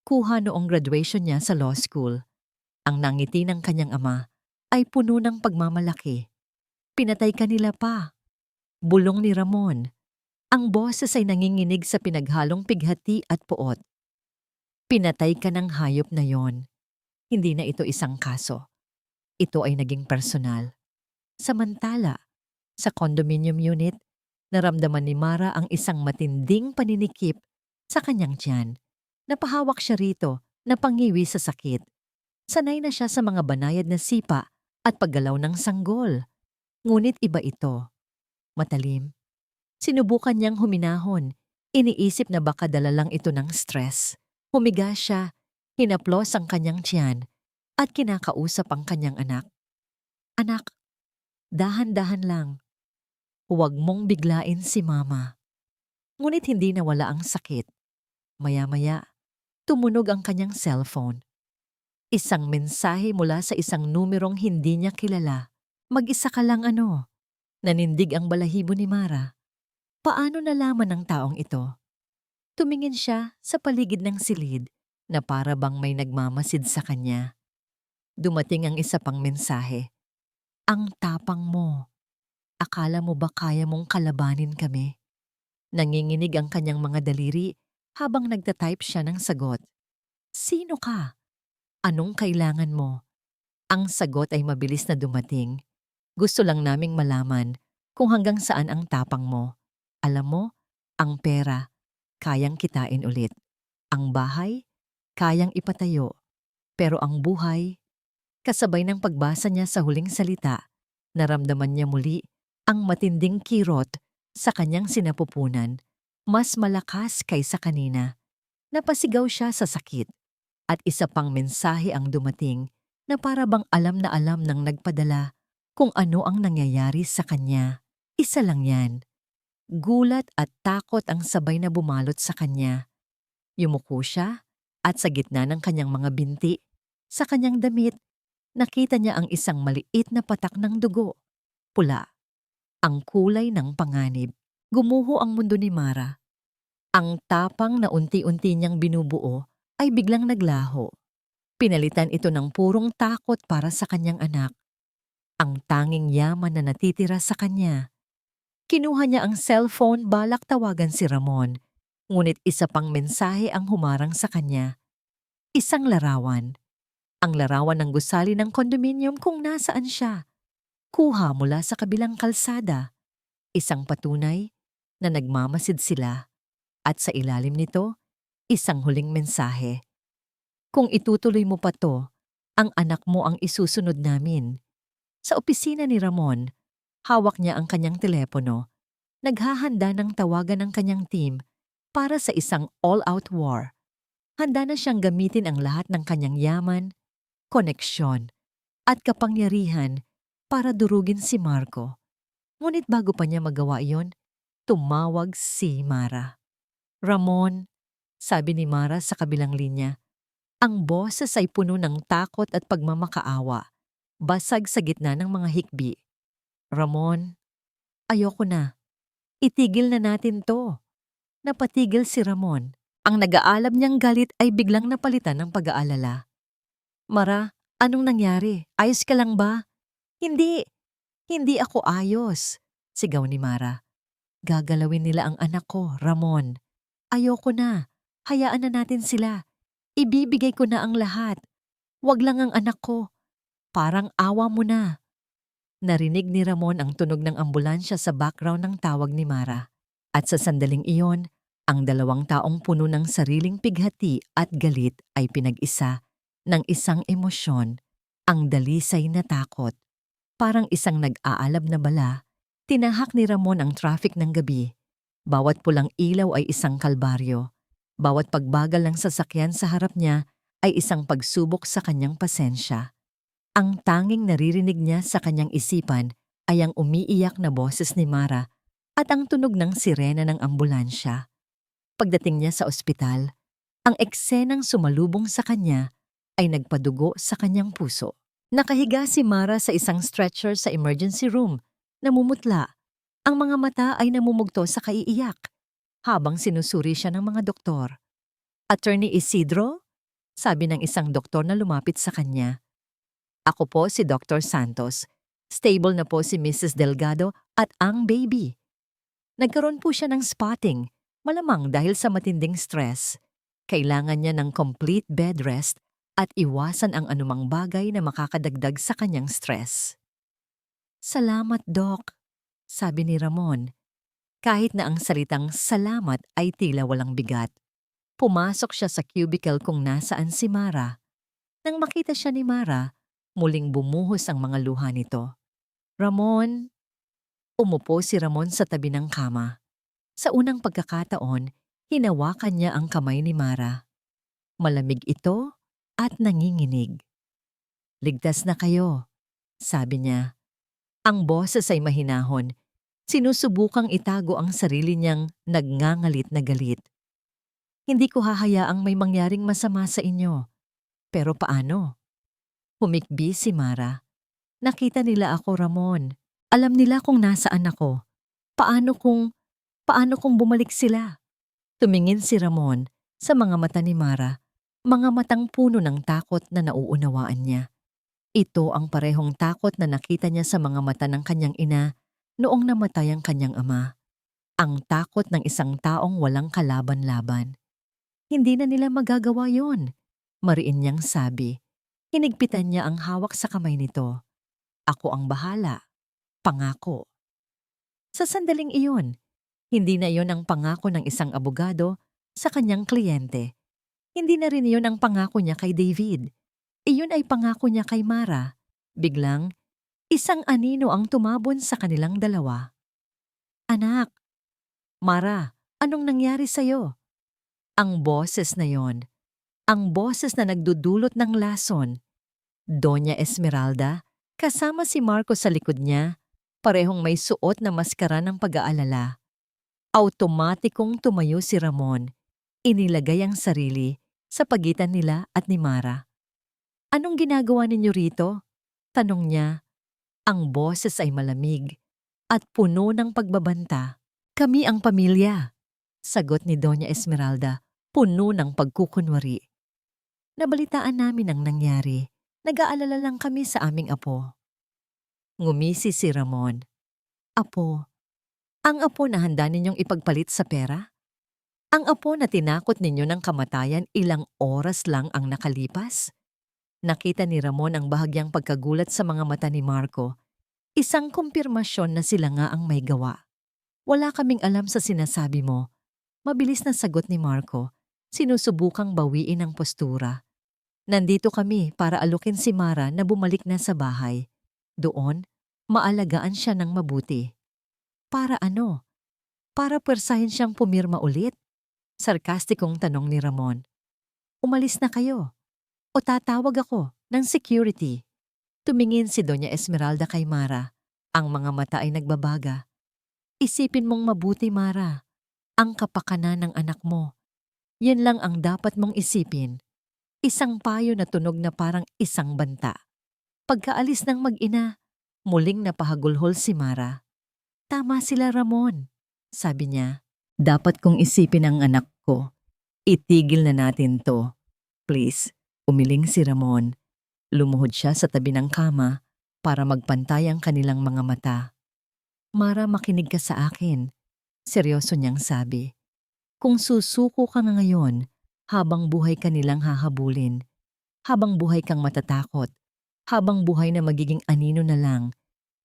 kuha noong graduation niya sa law school. Ang nangiti ng kanyang ama ay puno ng pagmamalaki. Pinatay kanila pa. Bulong ni Ramon. Ang boses ay nanginginig sa pinaghalong pighati at puot. Pinatay ka ng hayop na yon. Hindi na ito isang kaso. Ito ay naging personal. Samantala, sa condominium unit, naramdaman ni Mara ang isang matinding paninikip sa kanyang tiyan. Napahawak siya rito, napangiwi sa sakit. Sanay na siya sa mga banayad na sipa at paggalaw ng sanggol. Ngunit iba ito. Matalim. Sinubukan niyang huminahon. Iniisip na baka dala lang ito ng stress. Humiga siya, hinaplos ang kanyang tiyan, at kinakausap ang kanyang anak. Anak, dahan-dahan lang. Huwag mong biglain si mama. Ngunit hindi nawala ang sakit. Maya-maya, tumunog ang kanyang cellphone. Isang mensahe mula sa isang numerong hindi niya kilala. Mag-isa ka lang ano? Nanindig ang balahibo ni Mara. Paano nalaman ng taong ito? Tumingin siya sa paligid ng silid na para bang may nagmamasid sa kanya. Dumating ang isa pang mensahe. Ang tapang mo. Akala mo ba kaya mong kalabanin kami? Nanginginig ang kanyang mga daliri habang nagtatype siya ng sagot. Sino ka? Anong kailangan mo? Ang sagot ay mabilis na dumating. Gusto lang naming malaman kung hanggang saan ang tapang mo. Alam mo, ang pera, kayang kitain ulit. Ang bahay, kayang ipatayo. Pero ang buhay, kasabay ng pagbasa niya sa huling salita, naramdaman niya muli ang matinding kirot sa kanyang sinapupunan, mas malakas kaysa kanina. Napasigaw siya sa sakit, at isa pang mensahe ang dumating na para bang alam na alam ng nagpadala kung ano ang nangyayari sa kanya. Isa lang yan. Gulat at takot ang sabay na bumalot sa kanya. Yumuko siya at sa gitna ng kanyang mga binti, sa kanyang damit, nakita niya ang isang maliit na patak ng dugo. Pula. Ang kulay ng panganib. Gumuho ang mundo ni Mara. Ang tapang na unti-unti niyang binubuo ay biglang naglaho. Pinalitan ito ng purong takot para sa kanyang anak, ang tanging yaman na natitira sa kanya. Kinuha niya ang cellphone balak tawagan si Ramon, ngunit isa pang mensahe ang humarang sa kanya. Isang larawan. Ang larawan ng gusali ng kondominium kung nasaan siya. Kuha mula sa kabilang kalsada. Isang patunay na nagmamasid sila. At sa ilalim nito, isang huling mensahe. Kung itutuloy mo pa to, ang anak mo ang isusunod namin. Sa opisina ni Ramon, hawak niya ang kanyang telepono. Naghahanda ng tawagan ng kanyang team para sa isang all-out war. Handa na siyang gamitin ang lahat ng kanyang yaman, koneksyon, at kapangyarihan para durugin si Marco. Ngunit bago pa niya magawa iyon, tumawag si Mara. Ramon, sabi ni Mara sa kabilang linya, ang boses ay puno ng takot at pagmamakaawa, basag sa gitna ng mga hikbi. Ramon, ayoko na. Itigil na natin to. Napatigil si Ramon. Ang nag-aalab niyang galit ay biglang napalitan ng pag-aalala. Mara, anong nangyari? Ayos ka lang ba? Hindi, hindi ako ayos, sigaw ni Mara. Gagalawin nila ang anak ko, Ramon. Ayoko na. Hayaan na natin sila. Ibibigay ko na ang lahat. Wag lang ang anak ko. Parang awa mo na. Narinig ni Ramon ang tunog ng ambulansya sa background ng tawag ni Mara. At sa sandaling iyon, ang dalawang taong puno ng sariling pighati at galit ay pinag-isa ng isang emosyon, ang dalisay na takot. Parang isang nag-aalab na bala, tinahak ni Ramon ang traffic ng gabi. Bawat pulang ilaw ay isang kalbaryo. Bawat pagbagal ng sasakyan sa harap niya ay isang pagsubok sa kanyang pasensya. Ang tanging naririnig niya sa kanyang isipan ay ang umiiyak na boses ni Mara at ang tunog ng sirena ng ambulansya. Pagdating niya sa ospital, ang eksenang sumalubong sa kanya ay nagpadugo sa kanyang puso. Nakahiga si Mara sa isang stretcher sa emergency room, namumutla. Ang mga mata ay namumugto sa kaiiyak habang sinusuri siya ng mga doktor. Attorney Isidro? Sabi ng isang doktor na lumapit sa kanya. Ako po si Dr. Santos. Stable na po si Mrs. Delgado at ang baby. Nagkaroon po siya ng spotting, malamang dahil sa matinding stress. Kailangan niya ng complete bed rest at iwasan ang anumang bagay na makakadagdag sa kanyang stress. Salamat, Doc, sabi ni Ramon. Kahit na ang salitang salamat ay tila walang bigat. Pumasok siya sa cubicle kung nasaan si Mara. Nang makita siya ni Mara, muling bumuhos ang mga luha nito. Ramon. Umupo si Ramon sa tabi ng kama. Sa unang pagkakataon, hinawakan niya ang kamay ni Mara. Malamig ito at nanginginig. Ligtas na kayo, sabi niya. Ang boses ay mahinahon. Sinusubukang itago ang sarili niyang nagngangalit na galit. Hindi ko hahayaang may mangyaring masama sa inyo. Pero paano? Humikbi si Mara. Nakita nila ako, Ramon. Alam nila kung nasaan ako. Paano kung bumalik sila? Tumingin si Ramon sa mga mata ni Mara, mga matang puno ng takot na nauunawaan niya. Ito ang parehong takot na nakita niya sa mga mata ng kanyang ina noong namatay ang kanyang ama. Ang takot ng isang taong walang kalaban-laban. Hindi na nila magagawa yon, mariin niyang sabi. Hinigpitan niya ang hawak sa kamay nito. Ako ang bahala. Pangako. Sa sandaling iyon, hindi na iyon ang pangako ng isang abogado sa kanyang kliyente. Hindi na rin iyon ang pangako niya kay David. Iyon ay pangako niya kay Mara. Biglang, isang anino ang tumabon sa kanilang dalawa. Anak, Mara, anong nangyari sa'yo? Ang boses na yon, ang boses na nagdudulot ng lason. Doña Esmeralda, kasama si Marco sa likod niya, parehong may suot na maskara ng pag-aalala. Automatikong tumayo si Ramon, inilagay ang sarili sa pagitan nila at ni Mara. Anong ginagawa ninyo rito? Tanong niya. Ang boses ay malamig at puno ng pagbabanta. Kami ang pamilya, sagot ni Doña Esmeralda, puno ng pagkukunwari. Nabalitaan namin ang nangyari. Nag-aalala lang kami sa aming apo. Ngumisi si Ramon. Apo, ang apo na handa ninyong ipagpalit sa pera? Ang apo na tinakot ninyo ng kamatayan ilang oras lang ang nakalipas? Nakita ni Ramon ang bahagyang pagkagulat sa mga mata ni Marco. Isang kumpirmasyon na sila nga ang may gawa. Wala kaming alam sa sinasabi mo. Mabilis na sagot ni Marco. Sinusubukang bawiin ang postura. Nandito kami para alukin si Mara na bumalik na sa bahay. Doon, maalagaan siya ng mabuti. Para ano? Para pwersahin siyang pumirma ulit? Sarkastikong tanong ni Ramon. Umalis na kayo. O tatawag ako ng security. Tumingin si Doña Esmeralda kay Mara. Ang mga mata ay nagbabaga. Isipin mong mabuti, Mara. Ang kapakanan ng anak mo. Yan lang ang dapat mong isipin. Isang payo na tunog na parang isang banta. Pagkaalis ng mag-ina, muling napahagulhol si Mara. Tama sila, Ramon. Sabi niya, dapat kong isipin ang anak ko. Itigil na natin to. Please, umiling si Ramon. Lumuhod siya sa tabi ng kama para magpantay ang kanilang mga mata. Mara, makinig ka sa akin. Seryoso niyang sabi. Kung susuko ka nga ngayon, habang buhay ka nilang hahabulin. Habang buhay kang matatakot. Habang buhay na magiging anino na lang.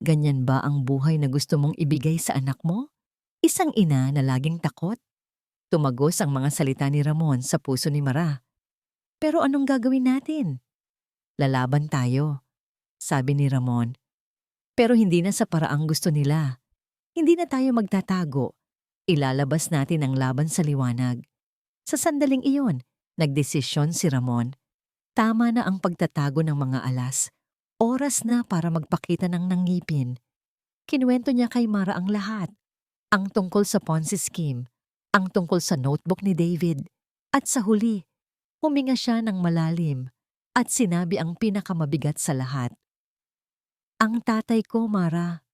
Ganyan ba ang buhay na gusto mong ibigay sa anak mo? Isang ina na laging takot? Tumagos ang mga salita ni Ramon sa puso ni Mara. Pero anong gagawin natin? Lalaban tayo, sabi ni Ramon. Pero hindi na sa paraang gusto nila. Hindi na tayo magtatago. Ilalabas natin ang laban sa liwanag. Sa sandaling iyon, nagdesisyon si Ramon. Tama na ang pagtatago ng mga alas. Oras na para magpakita ng nangipin. Kinuwento niya kay Mara ang lahat. Ang tungkol sa Ponzi scheme, ang tungkol sa notebook ni David, at sa huli, huminga siya ng malalim at sinabi ang pinakamabigat sa lahat. Ang tatay ko, Mara,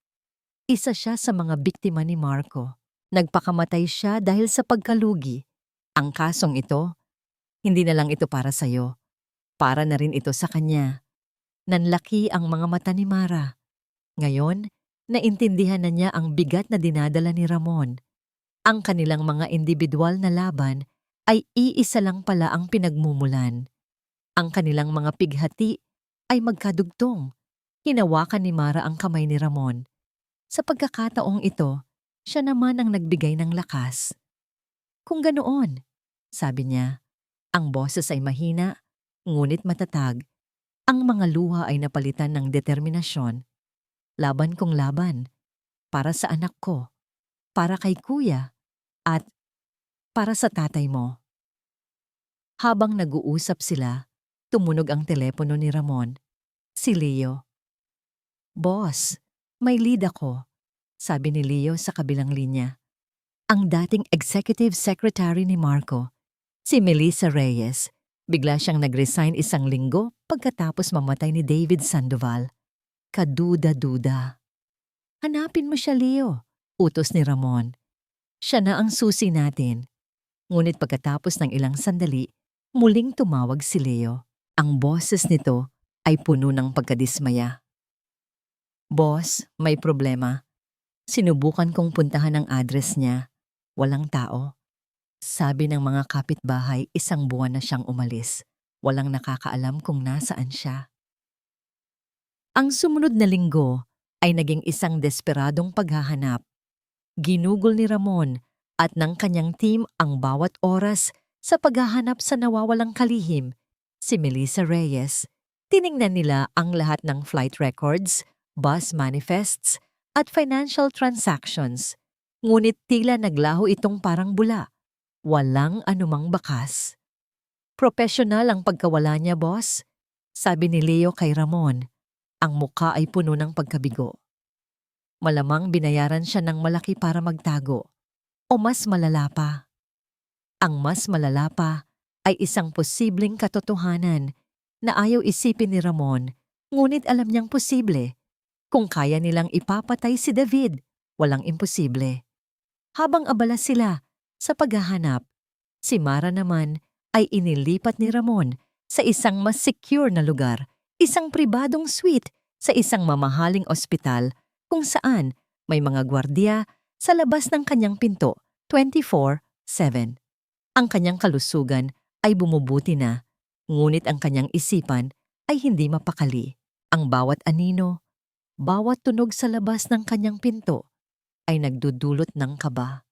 isa siya sa mga biktima ni Marco. Nagpakamatay siya dahil sa pagkalugi. Ang kasong ito, hindi na lang ito para sa'yo. Para na rin ito sa kanya. Nanlaki ang mga mata ni Mara. Ngayon, naintindihan na niya ang bigat na dinadala ni Ramon. Ang kanilang mga individual na laban ay iisa lang pala ang pinagmumulan. Ang kanilang mga pighati ay magkadugtong. Hinawakan ni Mara ang kamay ni Ramon. Sa pagkakataong ito, siya naman ang nagbigay ng lakas. Kung ganoon, sabi niya, ang boses ay mahina, ngunit matatag. Ang mga luha ay napalitan ng determinasyon. Laban kong laban, para sa anak ko, para kay kuya, at para sa tatay mo. Habang nag-uusap sila, tumunog ang telepono ni Ramon. Si Leo. Boss, may lead ako, sabi ni Leo sa kabilang linya. Ang dating executive secretary ni Marco, si Melissa Reyes, bigla siyang nag-resign isang linggo pagkatapos mamatay ni David Sandoval. Kaduda-duda. Hanapin mo siya, Leo, utos ni Ramon. Siya na ang susi natin. Ngunit pagkatapos ng ilang sandali, muling tumawag si Leo. Ang boses nito ay puno ng pagkadismaya. Boss, may problema. Sinubukan kong puntahan ang address niya. Walang tao. Sabi ng mga kapitbahay, isang buwan na siyang umalis. Walang nakakaalam kung nasaan siya. Ang sumunod na linggo ay naging isang desperadong paghahanap. Ginugol ni Ramon at ng kanyang team ang bawat oras sa paghahanap sa nawawalang kalihim, si Melissa Reyes. Tiningnan nila ang lahat ng flight records, bus manifests, at financial transactions. Ngunit tila naglaho itong parang bula. Walang anumang bakas. Profesional ang pagkawala niya, boss, sabi ni Leo kay Ramon. Ang mukha ay puno ng pagkabigo. Malamang binayaran siya ng malaki para magtago. O mas malala pa. Ang mas malala pa ay isang posibleng katotohanan na ayaw isipin ni Ramon, ngunit alam niyang posible. Kung kaya nilang ipapatay si David, walang imposible. Habang abala sila sa paghahanap, si Mara naman ay inilipat ni Ramon sa isang mas secure na lugar, isang pribadong suite sa isang mamahaling ospital kung saan may mga gwardiya sa labas ng kanyang pinto 24/7. Ang kanyang kalusugan ay bumubuti na, ngunit ang kanyang isipan ay hindi mapakali. Ang bawat anino, bawat tunog sa labas ng kanyang pinto ay nagdudulot ng kaba.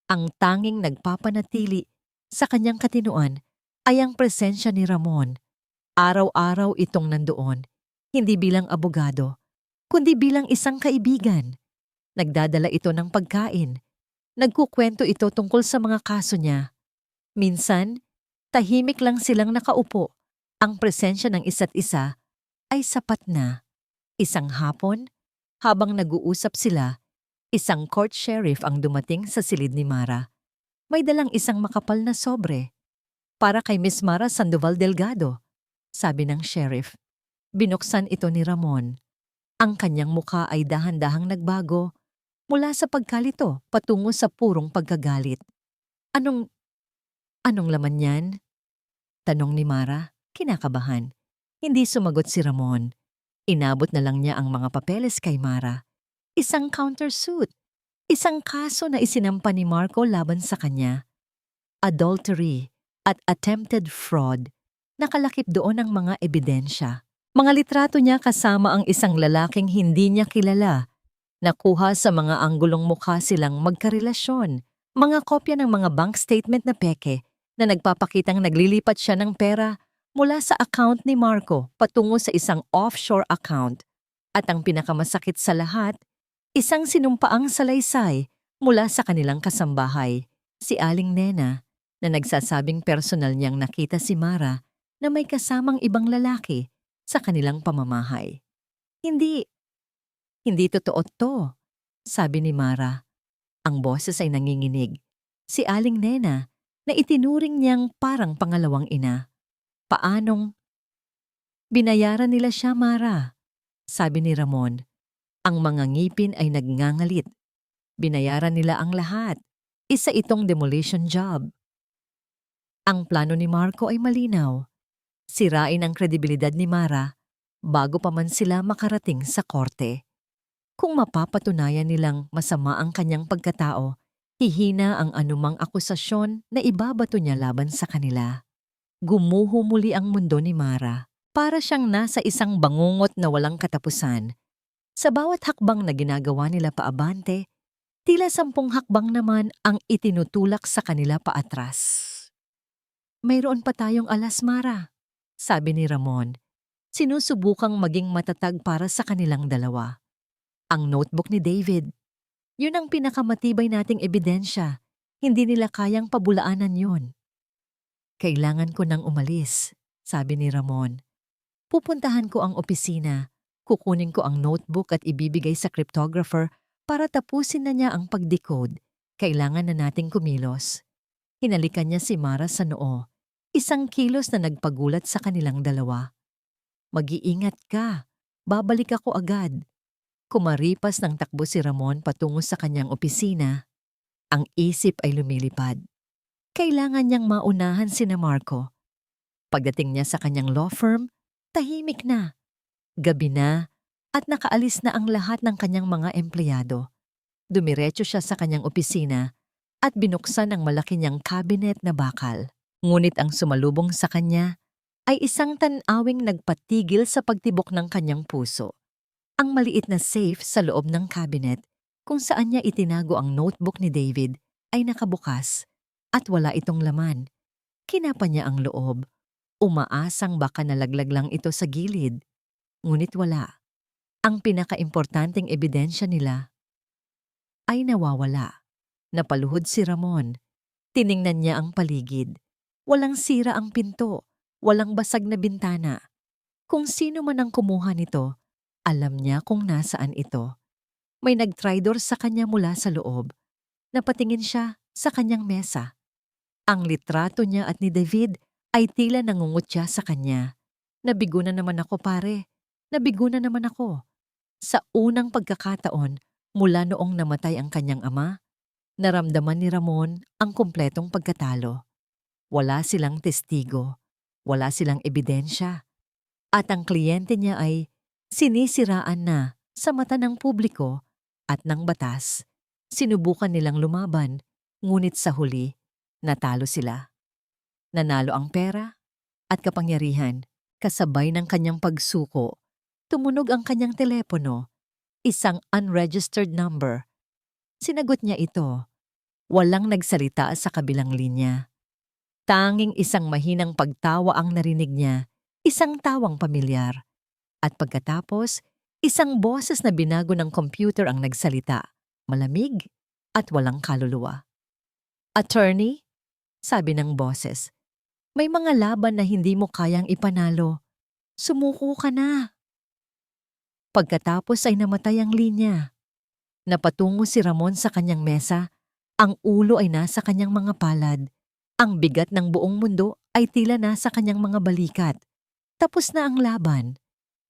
Ang tanging nagpapanatili sa kanyang katinoan ay ang presensya ni Ramon. Araw-araw itong nandoon, hindi bilang abogado, kundi bilang isang kaibigan. Nagdadala ito ng pagkain. Nagkukwento ito tungkol sa mga kaso niya. Minsan, tahimik lang silang nakaupo. Ang presensya ng isa't isa ay sapat na. Isang hapon, habang nag-uusap sila, isang court sheriff ang dumating sa silid ni Mara. May dalang isang makapal na sobre. Para kay Miss Mara Sandoval Delgado, sabi ng sheriff. Binuksan ito ni Ramon. Ang kanyang mukha ay dahan-dahang nagbago mula sa pagkalito patungo sa purong pagkagalit. Anong laman yan? Tanong ni Mara, kinakabahan. Hindi sumagot si Ramon. Inabot na lang niya ang mga papeles kay Mara. Isang countersuit. Isang kaso na isinampa ni Marco laban sa kanya. Adultery at attempted fraud. Nakalakip doon ang mga ebidensya. Mga litrato niya kasama ang isang lalaking hindi niya kilala. Nakuha sa mga anggulong mukha silang magkarelasyon. Mga kopya ng mga bank statement na peke na nagpapakitang naglilipat siya ng pera mula sa account ni Marco patungo sa isang offshore account. At ang pinakamasakit sa lahat, isang sinumpaang salaysay mula sa kanilang kasambahay, si Aling Nena, na nagsasabing personal niyang nakita si Mara na may kasamang ibang lalaki sa kanilang pamamahay. Hindi totoo to, sabi ni Mara. Ang boses ay nanginginig. Si Aling Nena, na itinuring niyang parang pangalawang ina. Paanong? Binayaran nila siya, Mara, sabi ni Ramon. Ang mga ngipin ay nagngangalit. Binayaran nila ang lahat. Isa itong demolition job. Ang plano ni Marco ay malinaw. Sirain ang kredibilidad ni Mara bago pa man sila makarating sa korte. Kung mapapatunayan nilang masama ang kanyang pagkatao, hihina ang anumang akusasyon na ibabato niya laban sa kanila. Gumuho muli ang mundo ni Mara. Para siyang nasa isang bangungot na walang katapusan. Sa bawat hakbang na ginagawa nila paabante, tila 10 hakbang naman ang itinutulak sa kanila paatras. Mayroon pa tayong alas, Mara, sabi ni Ramon. Sinusubukang maging matatag para sa kanilang dalawa. Ang notebook ni David. Yun ang pinakamatibay nating ebidensya. Hindi nila kayang pabulaanan yun. Kailangan ko nang umalis, sabi ni Ramon. Pupuntahan ko ang opisina. Kukunin ko ang notebook at ibibigay sa cryptographer para tapusin na niya ang pag-decode. Kailangan na nating kumilos. Hinalikan niya si Mara sa noo. Isang kilos na nagpagulat sa kanilang dalawa. Mag-iingat ka. Babalik ako agad. Kumaripas ng takbo si Ramon patungo sa kanyang opisina. Ang isip ay lumilipad. Kailangan niyang maunahan sina Marco. Pagdating niya sa kanyang law firm, tahimik na. Gabi na at nakaalis na ang lahat ng kanyang mga empleyado. Dumiretso siya sa kanyang opisina at binuksan ang malaki niyang cabinet na bakal. Ngunit ang sumalubong sa kanya ay isang tanawing nagpatigil sa pagtibok ng kanyang puso. Ang maliit na safe sa loob ng cabinet kung saan niya itinago ang notebook ni David ay nakabukas at wala itong laman. Kinapa niya ang loob. Umaasang baka nalaglag lang ito sa gilid. Ngunit wala. Ang pinakaimportanteng ebidensya nila ay nawawala. Napaluhod si Ramon. Tiningnan niya ang paligid. Walang sira ang pinto. Walang basag na bintana. Kung sino man ang kumuha nito, alam niya kung nasaan ito. May nagtraidor sa kanya mula sa loob. Napatingin siya sa kanyang mesa. Ang litrato niya at ni David ay tila nangungutya sa kanya. Nabigo na naman ako, pare. Nabigo na naman ako. Sa unang pagkakataon, mula noong namatay ang kanyang ama, naramdaman ni Ramon ang kumpletong pagkatalo. Wala silang testigo. Wala silang ebidensya. At ang kliyente niya ay sinisiraan na sa mata ng publiko at ng batas. Sinubukan nilang lumaban, ngunit sa huli, natalo sila. Nanalo ang pera at kapangyarihan. Kasabay ng kanyang pagsuko, tumunog ang kanyang telepono, isang unregistered number. Sinagot niya ito. Walang nagsalita sa kabilang linya. Tanging isang mahinang pagtawa ang narinig niya, isang tawang pamilyar. At pagkatapos, isang boses na binago ng computer ang nagsalita, malamig at walang kaluluwa. "Attorney?" sabi ng boses. "May mga laban na hindi mo kayang ipanalo. Sumuko ka na." Pagkatapos ay namatay ang linya. Napatungo si Ramon sa kanyang mesa, ang ulo ay nasa kanyang mga palad. Ang bigat ng buong mundo ay tila nasa kanyang mga balikat. Tapos na ang laban.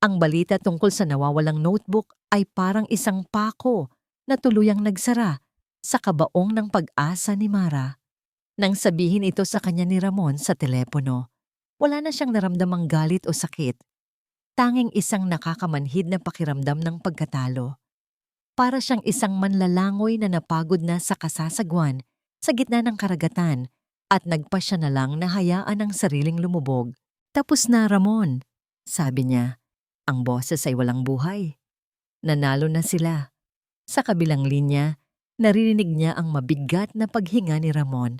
Ang balita tungkol sa nawawalang notebook ay parang isang pako na tuluyang nagsara sa kabaong ng pag-asa ni Mara. Nang sabihin ito sa kanya ni Ramon sa telepono, wala na siyang naramdamang galit o sakit. Tanging isang nakakamanhid na pakiramdam ng pagkatalo. Para siyang isang manlalangoy na napagod na sa kasasagwan sa gitna ng karagatan at nagpa siya na lang na hayaan ang sariling lumubog. "Tapos na, Ramon," sabi niya. Ang boses ay walang buhay. Nanalo na sila. Sa kabilang linya, naririnig niya ang mabigat na paghinga ni Ramon.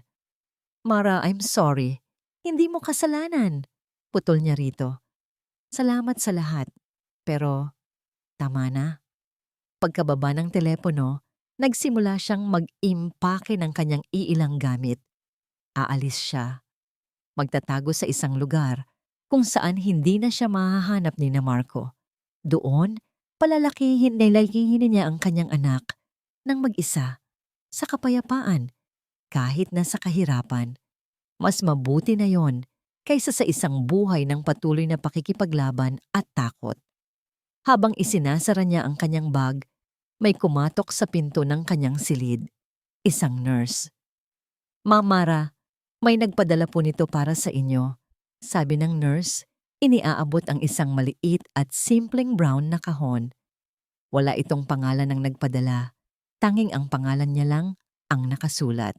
"Mara, I'm sorry. Hindi mo kasalanan." Putol niya rito. "Salamat sa lahat. Pero, tama na." Pagkababa ng telepono, nagsimula siyang mag-impake ng kanyang iilang gamit. Aalis siya. Magtatago sa isang lugar kung saan hindi na siya mahahanap ni na Marco. Doon, palalakihin niya ang kanyang anak ng mag-isa, sa kapayapaan, kahit nasa kahirapan. Mas mabuti na yon kaysa sa isang buhay ng patuloy na pakikipaglaban at takot. Habang isinasara niya ang kanyang bag, may kumatok sa pinto ng kanyang silid. Isang nurse. "Ma'am Mara, may nagpadala po nito para sa inyo," sabi ng nurse. Iniaabot ang isang maliit at simpleng brown na kahon. Wala itong pangalan ng nagpadala. Tanging ang pangalan niya lang ang nakasulat.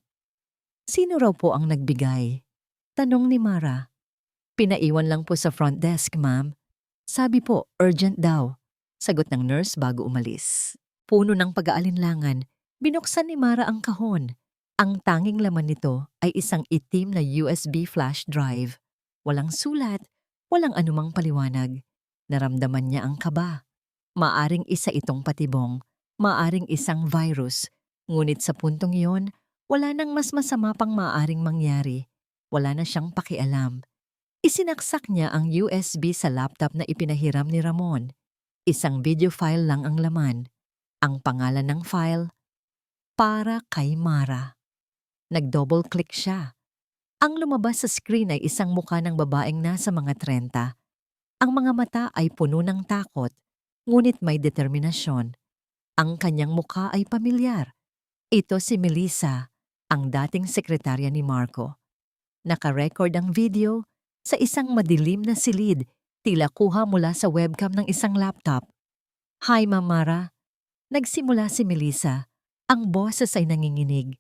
"Sino raw po ang nagbigay?" tanong ni Mara. "Pinaiwan lang po sa front desk, ma'am. Sabi po, urgent daw," sagot ng nurse bago umalis. Puno ng pag-aalinlangan, binuksan ni Mara ang kahon. Ang tanging laman nito ay isang itim na USB flash drive. Walang sulat, walang anumang paliwanag. Naramdaman niya ang kaba. Maaring isa itong patibong, maaring isang virus. Ngunit sa puntong iyon, wala nang mas masama pang maaaring mangyari. Wala na siyang pakialam. Isinaksak niya ang USB sa laptop na ipinahiram ni Ramon. Isang video file lang ang laman. Ang pangalan ng file, "Para kay Mara." Nag-double-click siya. Ang lumabas sa screen ay isang mukha ng babaeng nasa mga 30. Ang mga mata ay puno ng takot, ngunit may determinasyon. Ang kanyang mukha ay pamilyar. Ito si Melissa, ang dating sekretarya ni Marco. Naka-record ang video sa isang madilim na silid, tila kuha mula sa webcam ng isang laptop. "Hi, Ma'am Mara." Nagsimula si Melissa. Ang boses ay nanginginig.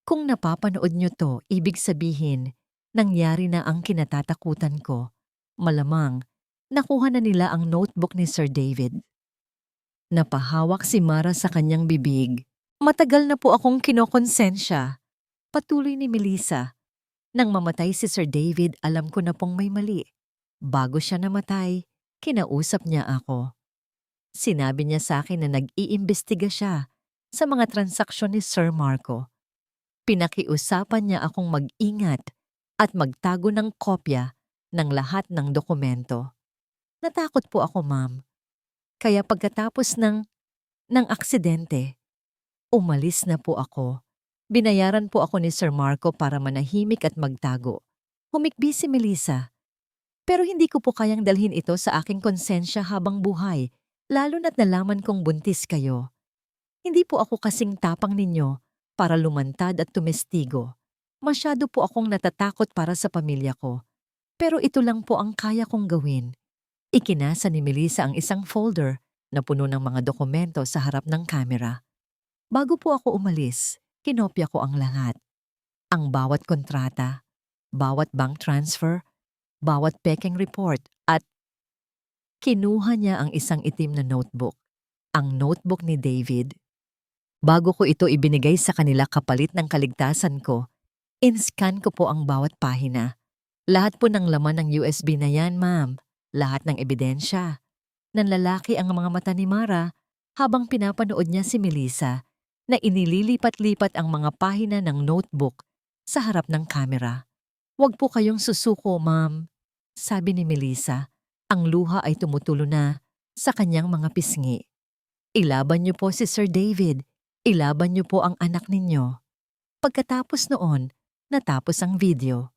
"Kung napapanood niyo to, ibig sabihin, nangyari na ang kinatatakutan ko. Malamang, nakuha na nila ang notebook ni Sir David." Napahawak si Mara sa kanyang bibig. "Matagal na po akong kinokonsensya." Patuloy ni Melissa. "Nang mamatay si Sir David, alam ko na pong may mali. Bago siya namatay, kinausap niya ako. Sinabi niya sa akin na nag-iimbestiga siya sa mga transaksyon ni Sir Marco. Pinakiusapan niya akong mag-ingat at magtago ng kopya ng lahat ng dokumento. Natakot po ako, ma'am. Kaya pagkatapos ng aksidente, umalis na po ako. Binayaran po ako ni Sir Marco para manahimik at magtago." Humikbi si Melissa. "Pero hindi ko po kayang dalhin ito sa aking konsensya habang buhay, lalo na't nalaman kong buntis kayo. Hindi po ako kasing tapang ninyo para lumantad at tumestigo. Masyado po akong natatakot para sa pamilya ko. Pero ito lang po ang kaya kong gawin. Ikinasa ni Melissa ang isang folder na puno ng mga dokumento sa harap ng kamera. Bago po ako umalis, kinopya ko ang lahat. Ang bawat kontrata, bawat bank transfer, bawat pekeng report at kinuha niya ang isang itim na notebook, ang notebook ni David. Bago ko ito ibinigay sa kanila kapalit ng kaligtasan ko, in-scan ko po ang bawat pahina. Lahat po ng laman ng USB na yan, ma'am. Lahat ng ebidensya. Nanlalaki ang mga mata ni Mara habang pinapanood niya si Melissa na inililipat-lipat ang mga pahina ng notebook sa harap ng kamera. "Huwag po kayong susuko, ma'am," sabi ni Melissa. Ang luha ay tumutulo na sa kanyang mga pisngi. "Ilaban niyo po si Sir David. Ilaban niyo po ang anak ninyo." Pagkatapos noon, natapos ang video.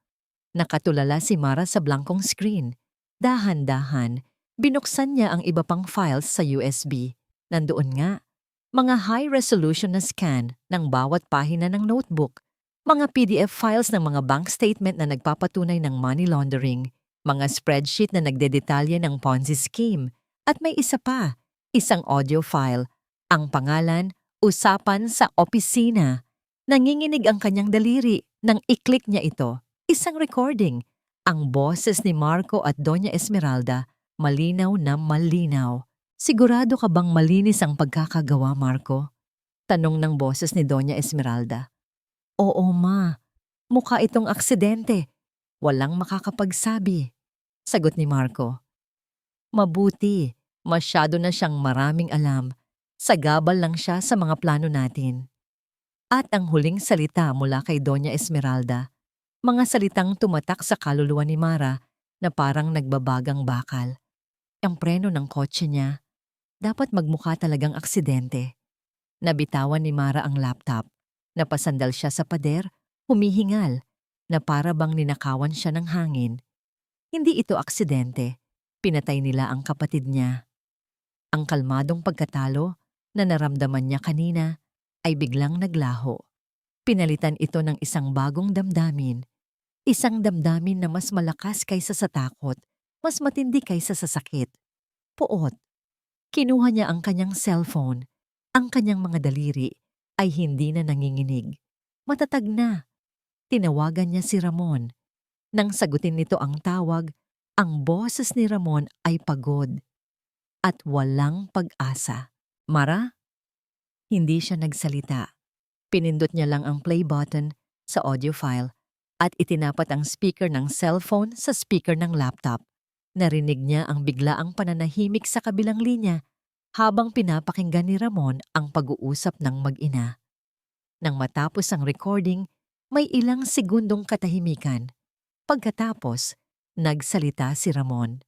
Nakatulala si Mara sa blankong screen. Dahan-dahan, binuksan niya ang iba pang files sa USB. Nandoon nga, mga high-resolution na scan ng bawat pahina ng notebook, mga PDF files ng mga bank statement na nagpapatunay ng money laundering, mga spreadsheet na nagdedetalye ng Ponzi scheme, at may isa pa, isang audio file. Ang pangalan, "Usapan sa Opisina." Nanginginig ang kanyang daliri nang i-click niya ito. Isang recording. Ang boses ni Marco at Doña Esmeralda, malinaw na malinaw. "Sigurado ka bang malinis ang pagkakagawa, Marco?" Tanong ng boses ni Doña Esmeralda. "Oo, ma. Mukha itong aksidente. Walang makakapagsabi," sagot ni Marco. "Mabuti. Masyado na siyang maraming alam. Sagabal lang siya sa mga plano natin." At ang huling salita mula kay Doña Esmeralda, mga salitang tumatak sa kaluluwa ni Mara na parang nagbabagang bakal. Ang preno ng kotse niya, dapat magmukha talagang aksidente. Nabitawan ni Mara ang laptop. Napasandal siya sa pader, humihingal, na para bang ninakawan siya ng hangin. Hindi ito aksidente. Pinatay nila ang kapatid niya. Ang kalmadong pagkatalo na naramdaman niya kanina ay biglang naglaho. Pinalitan ito ng isang bagong damdamin. Isang damdamin na mas malakas kaysa sa takot, mas matindi kaysa sa sakit. Puot. Kinuha niya ang kanyang cellphone. Ang kanyang mga daliri ay hindi na nanginginig. Matatag na. Tinawagan niya si Ramon. Nang sagutin nito ang tawag, ang boses ni Ramon ay pagod at walang pag-asa. "Mara?" Hindi siya nagsalita. Pinindot niya lang ang play button sa audio file at itinapat ang speaker ng cellphone sa speaker ng laptop. Narinig niya ang biglaang pananahimik sa kabilang linya habang pinapakinggan ni Ramon ang pag-uusap ng mag-ina. Nang matapos ang recording, may ilang segundong katahimikan. Pagkatapos, nagsalita si Ramon.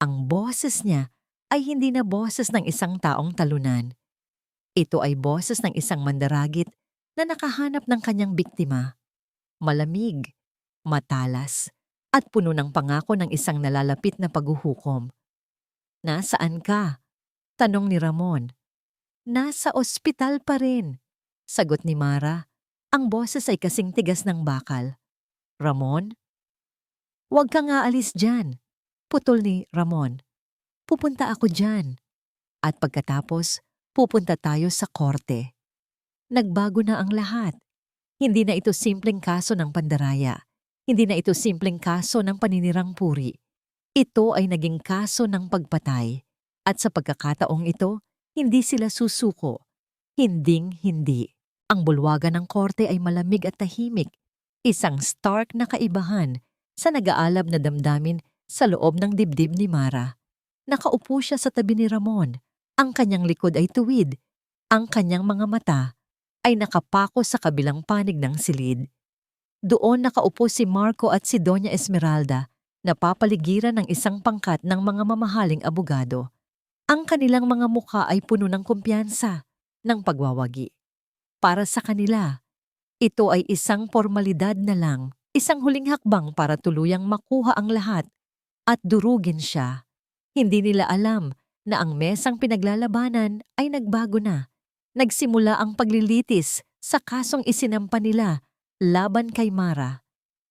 Ang boses niya ay hindi na boses ng isang taong talunan. Ito ay boses ng isang mandaragit na nakahanap ng kanyang biktima. Malamig, matalas, at puno ng pangako ng isang nalalapit na paghuhukom. "Nasaan ka?" tanong ni Ramon. "Nasa ospital pa rin," sagot ni Mara. Ang boses ay kasing tigas ng bakal. "Ramon? Huwag kang aalis dyan," putol ni Ramon. "Pupunta ako dyan. At pagkatapos, pupunta tayo sa korte." Nagbago na ang lahat. Hindi na ito simpleng kaso ng pandaraya. Hindi na ito simpleng kaso ng paninirang puri. Ito ay naging kaso ng pagpatay. At sa pagkakataong ito, hindi sila susuko. Hinding-hindi. Ang bulwagan ng korte ay malamig at tahimik. Isang stark na kaibahan sa nag-aalab na damdamin sa loob ng dibdib ni Mara. Nakaupo siya sa tabi ni Ramon. Ang kanyang likod ay tuwid. Ang kanyang mga mata ay nakapako sa kabilang panig ng silid. Doon nakaupo si Marco at si Doña Esmeralda na papaligiran ng isang pangkat ng mga mamahaling abogado. Ang kanilang mga mukha ay puno ng kumpiyansa, ng pagwawagi. Para sa kanila, ito ay isang formalidad na lang, isang huling hakbang para tuluyang makuha ang lahat at durugin siya. Hindi nila alam na ang mesang pinaglalabanan ay nagbago na. Nagsimula ang paglilitis sa kasong isinampa nila laban kay Mara.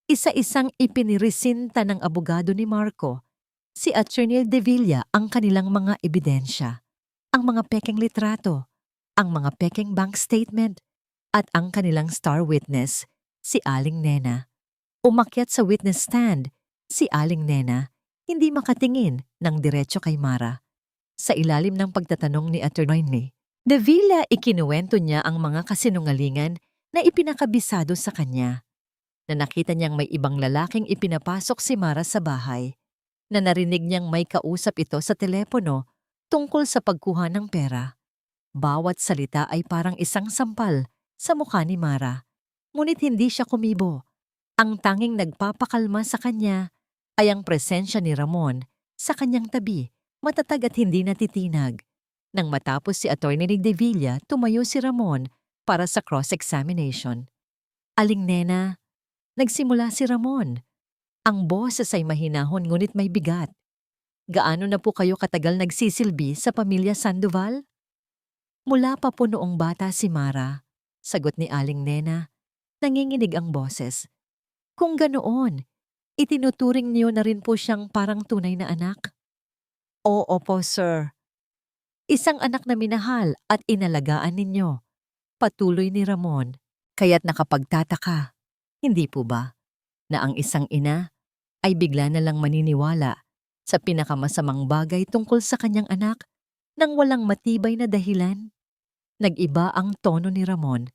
Isa-isang ipiniresinta ng abogado ni Marco, si Attorney De Villa, ang kanilang mga ebidensya, ang mga pekeng litrato, ang mga pekeng bank statement, at ang kanilang star witness, si Aling Nena. Umakyat sa witness stand, si Aling Nena, hindi makatingin ng diretso kay Mara. Sa ilalim ng pagtatanong ni Attorney De Villa, ikinuwento niya ang mga kasinungalingan na ipinakabisado sa kanya, na nakita niyang may ibang lalaking ipinapasok si Mara sa bahay, na narinig niyang may kausap ito sa telepono tungkol sa pagkuha ng pera. Bawat salita ay parang isang sampal sa mukha ni Mara, ngunit hindi siya kumibo. Ang tanging nagpapakalma sa kanya ay ang presensya ni Ramon sa kanyang tabi, matatag at hindi natitinag. Nang matapos si Attorney De Villa, tumayo si Ramon para sa cross-examination. Aling Nena, nagsimula si Ramon. Ang boses ay mahinahon ngunit may bigat. Gaano na po kayo katagal nagsisilbi sa pamilya Sandoval? Mula pa po noong bata si Mara, sagot ni Aling Nena. Nanginginig ang boses. Kung ganoon, itinuturing niyo na rin po siyang parang tunay na anak? Oo po, sir. Isang anak na minahal at inalagaan ninyo. Patuloy ni Ramon. Kaya't nakapagtataka, hindi po ba, na ang isang ina ay bigla na lang maniniwala sa pinakamasamang bagay tungkol sa kanyang anak nang walang matibay na dahilan? Nag-iba ang tono ni Ramon,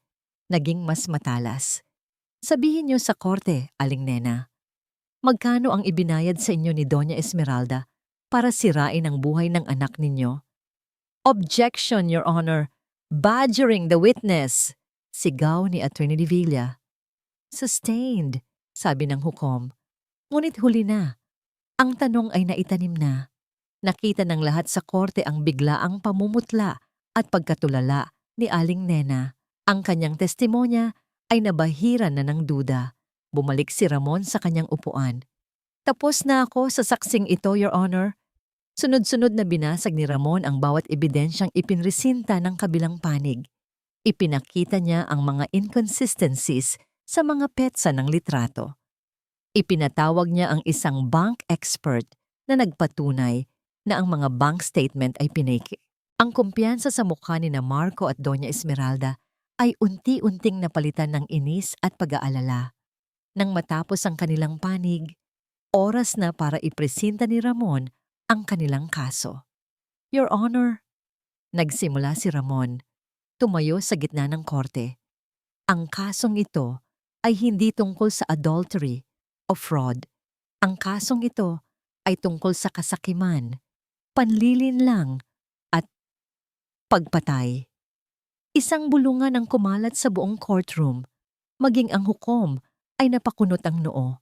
naging mas matalas. Sabihin niyo sa korte, Aling Nena, magkano ang ibinayad sa inyo ni Doña Esmeralda para sirain ang buhay ng anak ninyo? Objection, Your Honor. Badgering the witness, sigaw ni Attorney De Villa. Sustained, sabi ng hukom. Ngunit huli na. Ang tanong ay naitanim na. Nakita ng lahat sa korte ang biglaang pamumutla at pagkatulala ni Aling Nena. Ang kanyang testimonya ay nabahiran na ng duda. Bumalik si Ramon sa kanyang upuan. Tapos na ako sa saksing ito, Your Honor. Sunod-sunod na binasag ni Ramon ang bawat ebidensyang ipinresinta ng kabilang panig. Ipinakita niya ang mga inconsistencies sa mga petsa ng litrato. Ipinatawag niya ang isang bank expert na nagpatunay na ang mga bank statement ay pinake. Ang kumpiyansa sa mukha ni na Marco at Doña Esmeralda ay unti-unting napalitan ng inis at pag-aalala. Nang matapos ang kanilang panig, oras na para ipresenta ni Ramon ang kanilang kaso. Your Honor, nagsimula si Ramon, tumayo sa gitna ng korte. Ang kasong ito ay hindi tungkol sa adultery o fraud. Ang kasong ito ay tungkol sa kasakiman, panlilinlang at pagpatay. Isang bulungan ang kumalat sa buong courtroom, maging ang hukom ay napakunot ang noo.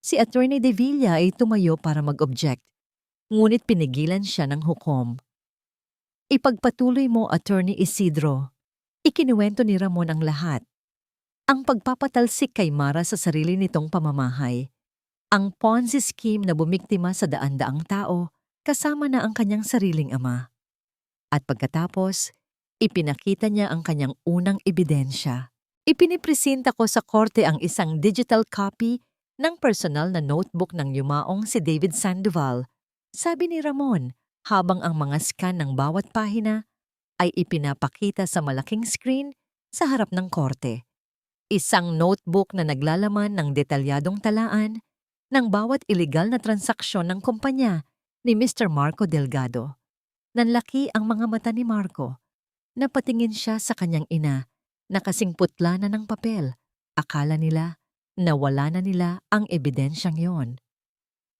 Si Attorney De Villa ay tumayo para mag-object, ngunit pinigilan siya ng hukom. Ipagpatuloy mo, Attorney Isidro. Ikinuwento ni Ramon ang lahat. Ang pagpapatalsik kay Mara sa sarili nitong pamamahay. Ang Ponzi scheme na bumiktima sa daan-daang tao kasama na ang kanyang sariling ama. At pagkatapos, ipinakita niya ang kanyang unang ebidensya. Ipinipresenta ko sa korte ang isang digital copy ng personal na notebook ng yumaong si David Sandoval, sabi ni Ramon, habang ang mga scan ng bawat pahina ay ipinapakita sa malaking screen sa harap ng korte. Isang notebook na naglalaman ng detalyadong talaan ng bawat ilegal na transaksyon ng kumpanya ni Mr. Marco Delgado. Nanlaki ang mga mata ni Marco. Napatingin siya sa kanyang ina na kasing putla na ng papel. Akala nila na wala na nila ang ebidensyang yon.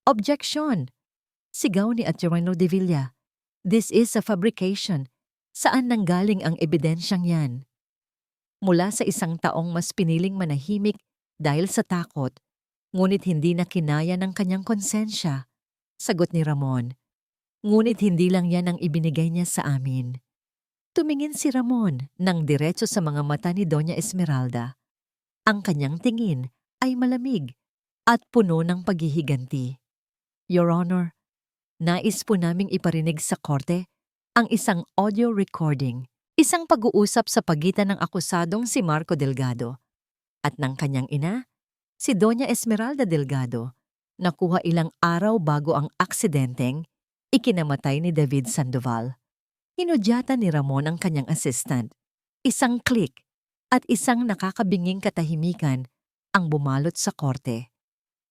Objection! Sigaw ni Attorney De Villa. This is a fabrication. Saan nanggaling ang ebidensyang yan? Mula sa isang taong mas piniling manahimik dahil sa takot, ngunit hindi na kinaya ng kanyang konsensya. Sagot ni Ramon. Ngunit hindi lang yan ang ibinigay niya sa amin. Tumingin si Ramon ng diretso sa mga mata ni Doña Esmeralda. Ang kanyang tingin ay malamig at puno ng paghihiganti. Your Honor, nais po naming iparinig sa korte ang isang audio recording, isang pag-uusap sa pagitan ng akusadong si Marco Delgado at ng kanyang ina, Si Doña Esmeralda Delgado, nakuha ilang araw bago ang aksidenteng ikinamatay ni David Sandoval. Hinudyatan ni Ramon ang kanyang assistant. Isang click at isang nakakabinging katahimikan ang bumalot sa korte.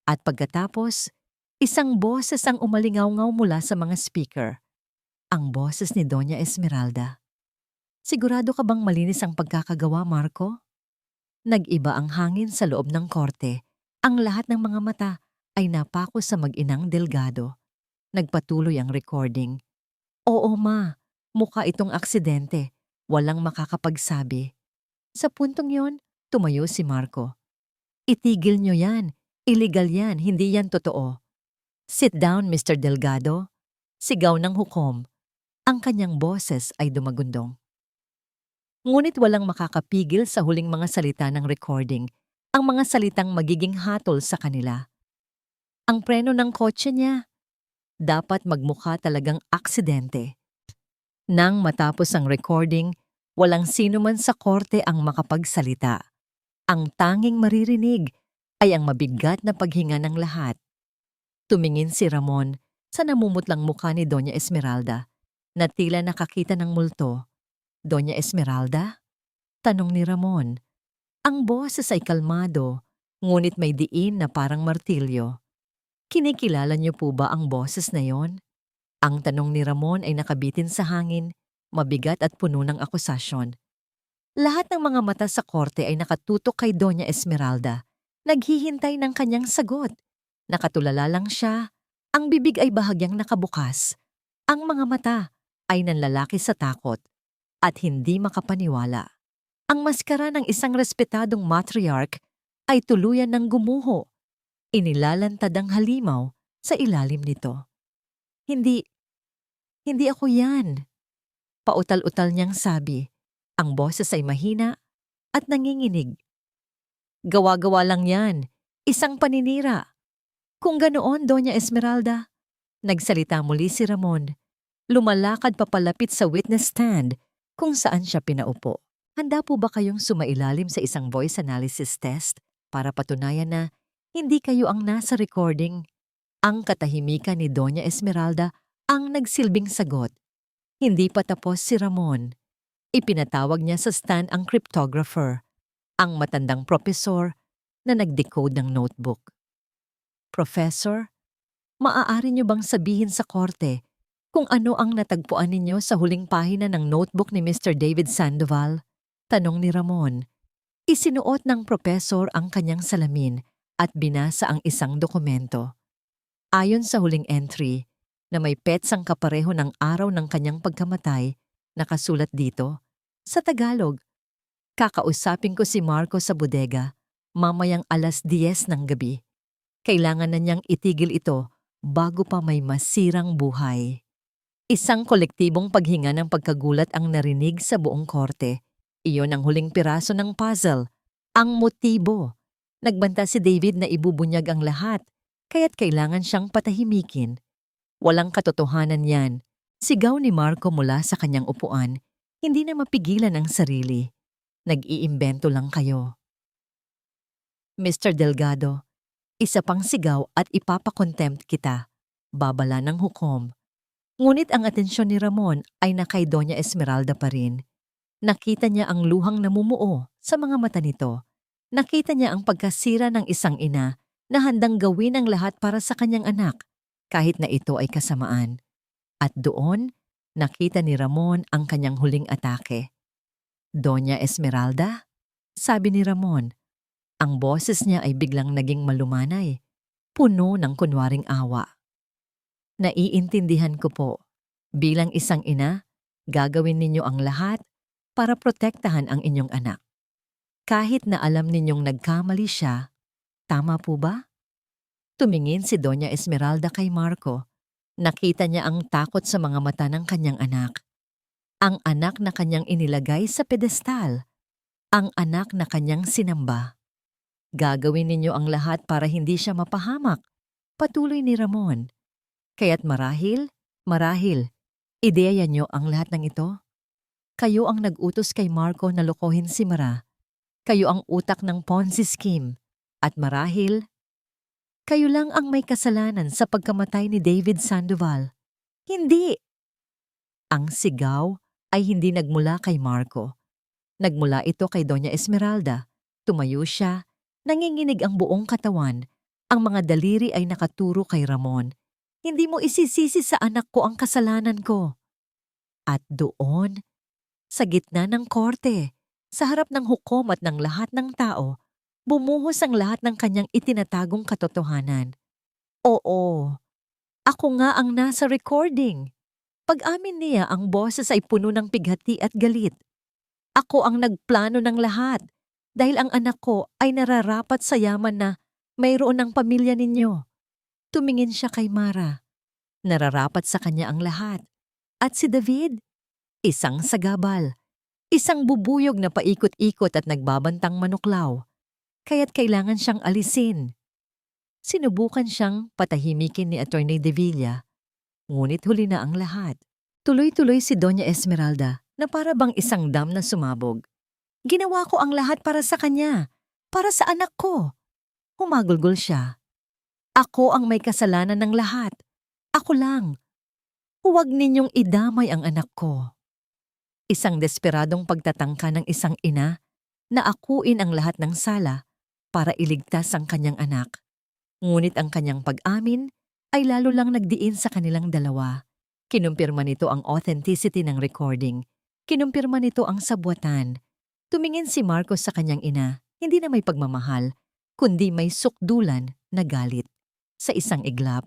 At pagkatapos, isang boses ang umalingaw-ngaw mula sa mga speaker. Ang boses ni Doña Esmeralda. Sigurado ka bang malinis ang pagkakagawa, Marco? Nag-iba ang hangin sa loob ng korte. Ang lahat ng mga mata ay napako sa mag-inang Delgado. Nagpatuloy ang recording. Oo ma, mukha itong aksidente. Walang makakapagsabi. Sa puntong yon, tumayo si Marco. Itigil nyo yan. Illegal yan, hindi yan totoo. Sit down, Mr. Delgado. Sigaw ng hukom. Ang kanyang boses ay dumagundong. Ngunit walang makakapigil sa huling mga salita ng recording, ang mga salitang magiging hatol sa kanila. Ang preno ng kotse niya, dapat magmukha talagang aksidente. Nang matapos ang recording, walang sino man sa korte ang makapagsalita. Ang tanging maririnig ay ang mabigat na paghinga ng lahat. Tumingin si Ramon sa namumutlang mukha ni Doña Esmeralda na tila nakakita ng multo. Doña Esmeralda? Tanong ni Ramon. Ang boses ay kalmado, ngunit may diin na parang martilyo. Kinikilala niyo po ba ang boses na yon? Ang tanong ni Ramon ay nakabitin sa hangin, mabigat at puno ng akusasyon. Lahat ng mga mata sa korte ay nakatutok kay Doña Esmeralda, naghihintay ng kanyang sagot. Nakatulala lang siya, ang bibig ay bahagyang nakabukas. Ang mga mata ay nanlalaki sa takot at hindi makapaniwala. Ang maskara ng isang respetadong matriarch ay tuluyan ng gumuho. Inilalantad ang halimaw sa ilalim nito. Hindi ako yan. Pautal-utal niyang sabi. Ang boses ay mahina at nanginginig. Gawa-gawa lang yan. Isang paninira. Kung ganoon, Doña Esmeralda, nagsalita muli si Ramon. Lumalakad papalapit sa witness stand kung saan siya pinaupo. Handa po ba kayong sumailalim sa isang voice analysis test para patunayan na hindi kayo ang nasa recording? Ang katahimikan ni Doña Esmeralda ang nagsilbing sagot. Hindi pa tapos si Ramon. Ipinatawag niya sa stand ang cryptographer, ang matandang propesor na nag-decode ng notebook. Professor, maaari niyo bang sabihin sa korte kung ano ang natagpuan ninyo sa huling pahina ng notebook ni Mr. David Sandoval? Tanong ni Ramon. Isinuot ng propesor ang kanyang salamin at binasa ang isang dokumento. Ayon sa huling entry, na may petsang kapareho ng araw ng kanyang pagkamatay, nakasulat dito, sa Tagalog, kakausapin ko si Marco sa bodega, mamayang 10:00 ng gabi. Kailangan na niyang itigil ito bago pa may masirang buhay. Isang kolektibong paghinga ng pagkagulat ang narinig sa buong korte. Iyon ang huling piraso ng puzzle, ang motibo. Nagbanta si David na ibubunyag ang lahat, kaya't kailangan siyang patahimikin. Walang katotohanan yan. Sigaw ni Marco mula sa kanyang upuan, hindi na mapigilan ang sarili. Nag-iimbento lang kayo. Mr. Delgado, isa pang sigaw at ipapakontempt kita. Babala ng hukom. Ngunit ang atensyon ni Ramon ay na kay Doña Esmeralda pa rin. Nakita niya ang luhang namumuo sa mga mata nito. Nakita niya ang pagkasira ng isang ina na handang gawin ang lahat para sa kanyang anak, kahit na ito ay kasamaan. At doon, nakita ni Ramon ang kanyang huling atake. Doña Esmeralda? Sabi ni Ramon. Ang boses niya ay biglang naging malumanay, puno ng kunwaring awa. Naiintindihan ko po. Bilang isang ina, gagawin ninyo ang lahat para protektahan ang inyong anak. Kahit na alam ninyong nagkamali siya, tama po ba? Tumingin si Doña Esmeralda kay Marco. Nakita niya ang takot sa mga mata ng kanyang anak. Ang anak na kanyang inilagay sa pedestal. Ang anak na kanyang sinamba. Gagawin ninyo ang lahat para hindi siya mapahamak. Patuloy ni Ramon. Kaya't marahil, ideya niyo ang lahat ng ito? Kayo ang nag-utos kay Marco na lokohin si Mara. Kayo ang utak ng Ponzi scheme. At marahil, kayo lang ang may kasalanan sa pagkamatay ni David Sandoval. Hindi! Ang sigaw ay hindi nagmula kay Marco. Nagmula ito kay Doña Esmeralda. Tumayo siya, nanginginig ang buong katawan. Ang mga daliri ay nakaturo kay Ramon. Hindi mo isisisi sa anak ko ang kasalanan ko. At doon, sa gitna ng korte, sa harap ng hukom at ng lahat ng tao, bumuhos ang lahat ng kanyang itinatagong katotohanan. Oo, ako nga ang nasa recording. Pag-amin niya, ang boses ay puno ng pighati at galit. Ako ang nagplano ng lahat dahil ang anak ko ay nararapat sa yaman na mayroon ng pamilya ninyo. Tumingin siya kay Mara. Nararapat sa kanya ang lahat. At si David, isang sagabal, isang bubuyog na paikot-ikot at nagbabantang manuklaw. Kaya't kailangan siyang alisin. Sinubukan siyang patahimikin ni Attorney De Villa, ngunit huli na ang lahat. Tuloy-tuloy si Doña Esmeralda na para bang isang dam na sumabog. Ginawa ko ang lahat para sa kanya, para sa anak ko. Humagulgol siya. Ako ang may kasalanan ng lahat. Ako lang. Huwag ninyong idamay ang anak ko. Isang desperadong pagtatangka ng isang ina na akuin ang lahat ng sala para iligtas ang kanyang anak. Ngunit ang kanyang pag-amin ay lalo lang nagdiin sa kanilang dalawa. Kinumpirma nito ang authenticity ng recording. Kinumpirma nito ang sabwatan. Tumingin si Marcos sa kanyang ina, hindi na may pagmamahal, kundi may sukdulan na galit. Sa isang iglap,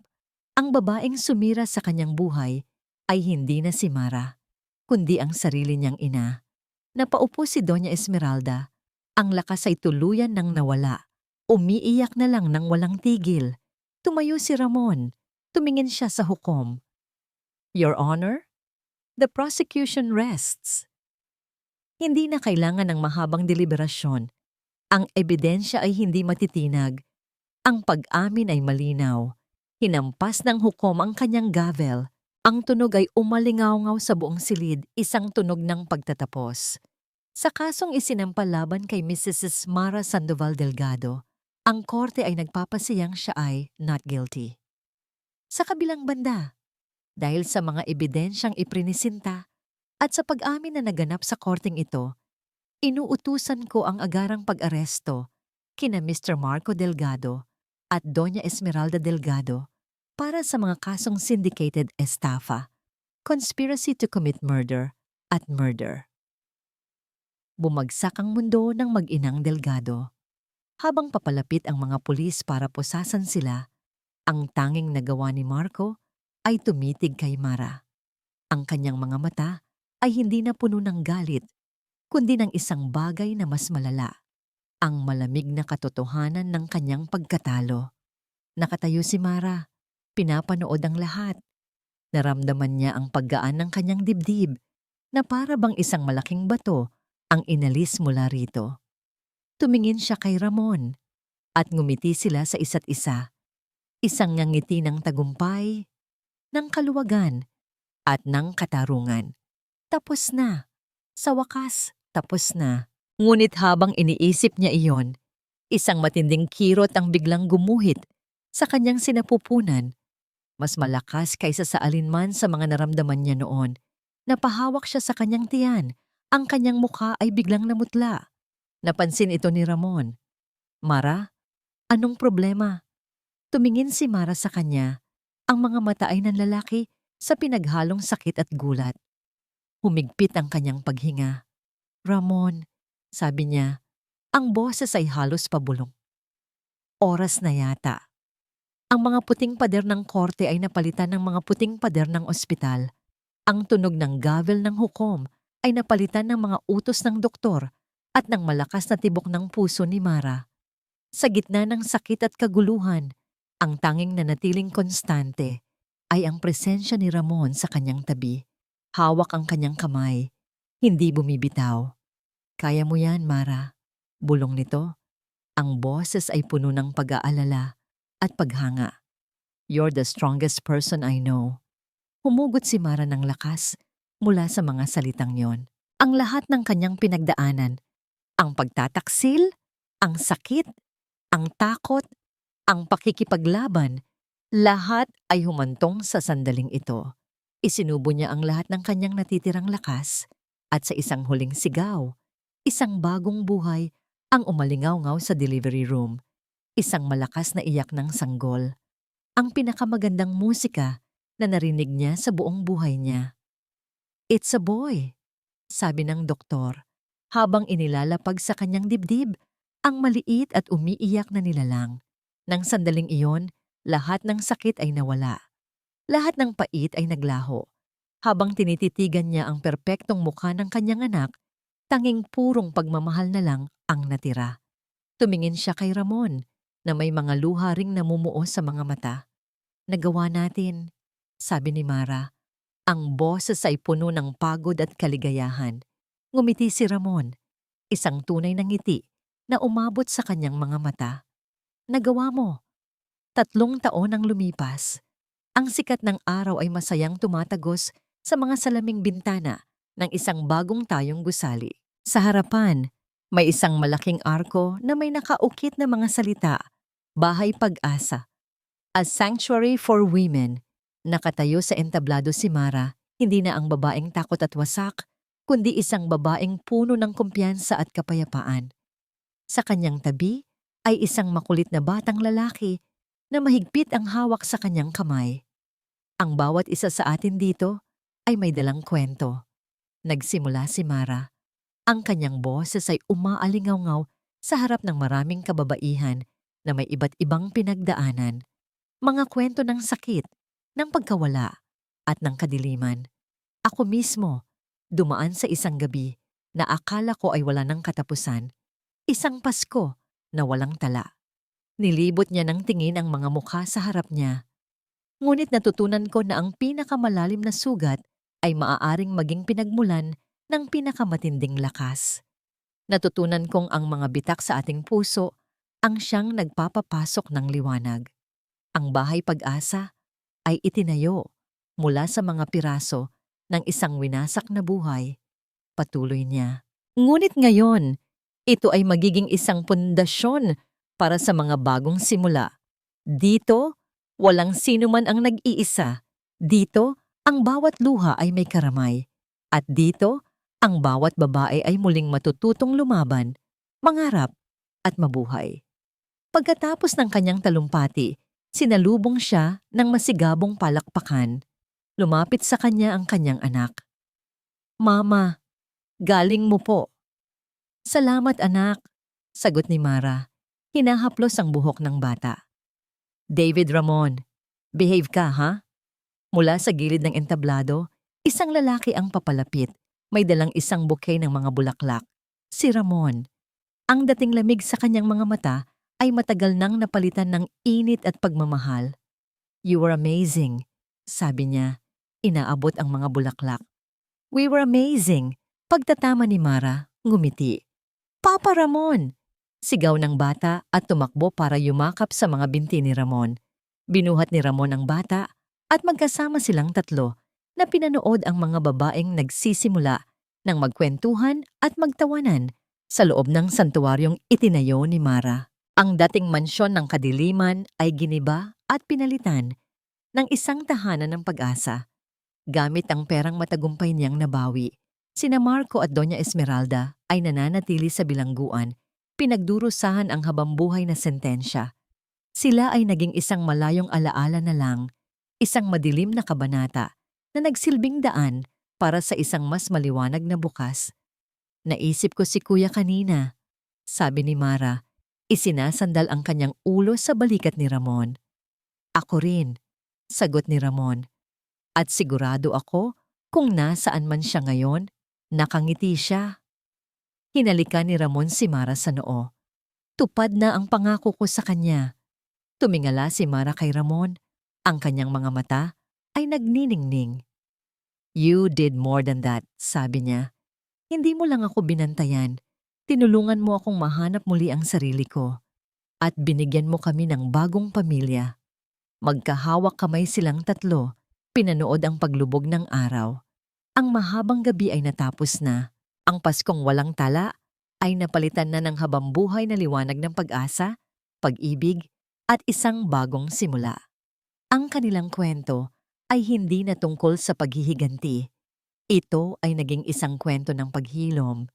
ang babaeng sumira sa kanyang buhay ay hindi na si Mara, kundi ang sarili niyang ina. Napaupo si Doña Esmeralda. Ang lakas ay tuluyan nang nawala. Umiiyak na lang nang walang tigil. Tumayo si Ramon. Tumingin siya sa hukom. Your Honor, the prosecution rests. Hindi na kailangan ng mahabang deliberasyon. Ang ebidensya ay hindi matitinag. Ang pag-amin ay malinaw. Hinampas ng hukom ang kanyang gavel. Ang tunog ay umalingaw-ngaw sa buong silid, isang tunog ng pagtatapos. Sa kasong isinampal laban kay Mrs. Mara Sandoval Delgado, ang korte ay nagpapasiyang siya ay not guilty. Sa kabilang banda, dahil sa mga ebidensyang iprinisinta at sa pag-amin na naganap sa korteng ito, inuutusan ko ang agarang pag-aresto kina Mr. Marco Delgado at Doña Esmeralda Delgado para sa mga kasong syndicated estafa, conspiracy to commit murder at murder. Bumagsak ang mundo ng mag-inang Delgado. Habang papalapit ang mga pulis para pusasan sila, ang tanging nagawa ni Marco ay tumitig kay Mara. Ang kanyang mga mata ay hindi na puno ng galit, kundi ng isang bagay na mas malala. Ang malamig na katotohanan ng kanyang pagkatalo. Nakatayo si Mara, pinapanood ang lahat. Naramdaman niya ang paggaan ng kanyang dibdib na para bang isang malaking bato ang inalis mula rito. Tumingin siya kay Ramon at ngumiti sila sa isa't isa. Isang ngiti ng tagumpay, ng kaluwagan, at ng katarungan. Tapos na. Sa wakas, tapos na. Ngunit habang iniisip niya iyon, isang matinding kirot ang biglang gumuhit sa kanyang sinapupunan. Mas malakas kaysa sa alinman sa mga naramdaman niya noon. Napahawak siya sa kanyang tiyan. Ang kanyang mukha ay biglang namutla. Napansin ito ni Ramon. Mara, anong problema? Tumingin si Mara sa kanya. Ang mga mata ay nanlalaki sa pinaghalong sakit at gulat. Humigpit ang kanyang paghinga. Ramon, sabi niya, ang boses ay halos pabulong. Oras na yata. Ang mga puting pader ng korte ay napalitan ng mga puting pader ng ospital. Ang tunog ng gavel ng hukom ay napalitan ng mga utos ng doktor at ng malakas na tibok ng puso ni Mara. Sa gitna ng sakit at kaguluhan, ang tanging nanatiling konstante ay ang presensya ni Ramon sa kanyang tabi. Hawak ang kanyang kamay, hindi bumibitaw. Kaya mo yan, Mara. Bulong nito. Ang boses ay puno ng pag-aalala at paghanga. You're the strongest person I know. Humugot si Mara ng lakas mula sa mga salitang yon. Ang lahat ng kanyang pinagdaanan, ang pagtataksil, ang sakit, ang takot, ang pakikipaglaban, lahat ay humantong sa sandaling ito. Isinubo niya ang lahat ng kanyang natitirang lakas at sa isang huling sigaw, isang bagong buhay ang umalingaw-ngaw sa delivery room. Isang malakas na iyak ng sanggol. Ang pinakamagandang musika na narinig niya sa buong buhay niya. "It's a boy," sabi ng doktor, habang inilalapag sa kanyang dibdib ang maliit at umiiyak na nilalang. Nang sandaling iyon, lahat ng sakit ay nawala. Lahat ng pait ay naglaho. Habang tinititigan niya ang perpektong mukha ng kanyang anak, tanging purong pagmamahal na lang ang natira. Tumingin siya kay Ramon na may mga luha ring namumuo sa mga mata. "Nagawa natin," sabi ni Mara. Ang boses ay puno ng pagod at kaligayahan. Ngumiti si Ramon, isang tunay na ngiti na umabot sa kanyang mga mata. "Nagawa mo." 3 taon ang lumipas. Ang sikat ng araw ay masayang tumatagos sa mga salaming bintana ng isang bagong tayong gusali. Sa harapan, may isang malaking arko na may nakaukit na mga salita, "Bahay Pag-asa." A sanctuary for women. Nakatayo sa entablado si Mara, hindi na ang babaeng takot at wasak, kundi isang babaeng puno ng kumpiyansa at kapayapaan. Sa kanyang tabi ay isang makulit na batang lalaki na mahigpit ang hawak sa kanyang kamay. Ang bawat isa sa atin dito ay may dalang kwento. Nagsimula si Mara. Ang kanyang boses ay umaalingaw-ngaw sa harap ng maraming kababaihan na may iba't ibang pinagdaanan. Mga kwento ng sakit, ng pagkawala, at ng kadiliman. Ako mismo, dumaan sa isang gabi na akala ko ay wala ng katapusan. Isang Pasko na walang tala. Nilibot niya ng tingin ang mga mukha sa harap niya. Ngunit natutunan ko na ang pinakamalalim na sugat ay maaaring maging pinagmulan ng pinakamatinding lakas. Natutunan kong ang mga bitak sa ating puso ang siyang nagpapapasok ng liwanag. Ang Bahay Pag-asa ay itinayo mula sa mga piraso ng isang winasak na buhay. Patuloy niya. Ngunit ngayon, ito ay magiging isang pundasyon para sa mga bagong simula. Dito, walang sino man ang nag-iisa. Dito, ang bawat luha ay may karamay. At dito, ang bawat babae ay muling matututong lumaban, mangarap, at mabuhay. Pagkatapos ng kanyang talumpati, sinalubong siya ng masigabong palakpakan. Lumapit sa kanya ang kanyang anak. "Mama, galing mo po." "Salamat anak," sagot ni Mara. Hinahaplos ang buhok ng bata. "David Ramon, behave ka ha?" Mula sa gilid ng entablado, isang lalaki ang papalapit. May dalang isang bouquet ng mga bulaklak. Si Ramon. Ang dating lamig sa kanyang mga mata ay matagal nang napalitan ng init at pagmamahal. "You were amazing," sabi niya. Inaabot ang mga bulaklak. "We were amazing." Pagtatama ni Mara, ngumiti. "Papa Ramon!" Sigaw ng bata at tumakbo para yumakap sa mga binti ni Ramon. Binuhat ni Ramon ang bata at magkasama silang 3 na pinanood ang mga babaeng nagsisimula ng magkwentuhan at magtawanan sa loob ng santuaryong itinayo ni Mara. Ang dating mansyon ng kadiliman ay giniba at pinalitan ng isang tahanan ng pag-asa. Gamit ang perang matagumpay niyang nabawi, sina Marco at Doña Esmeralda ay nananatili sa bilangguan, pinagdurusahan ang habambuhay na sentensya. Sila ay naging isang malayong alaala na lang, isang madilim na kabanata na nagsilbing daan para sa isang mas maliwanag na bukas. "Naisip ko si Kuya kanina," sabi ni Mara. Isinasandal ang kanyang ulo sa balikat ni Ramon. "Ako rin," sagot ni Ramon. At sigurado ako kung nasaan man siya ngayon, nakangiti siya. Hinalikan ni Ramon si Mara sa noo. Tupad na ang pangako ko sa kanya. Tumingala si Mara kay Ramon. Ang kanyang mga mata ay nagniningning. "You did more than that," sabi niya. "Hindi mo lang ako binantayan. Tinulungan mo akong mahanap muli ang sarili ko. At binigyan mo kami ng bagong pamilya." Magkahawak kamay silang 3, pinanood ang paglubog ng araw. Ang mahabang gabi ay natapos na. Ang Paskong walang tala ay napalitan na ng habambuhay na liwanag ng pag-asa pag-ibig, at isang bagong simula. Ang kanilang kwento ay hindi na tungkol sa paghihiganti. Ito ay naging isang kwento ng paghilom,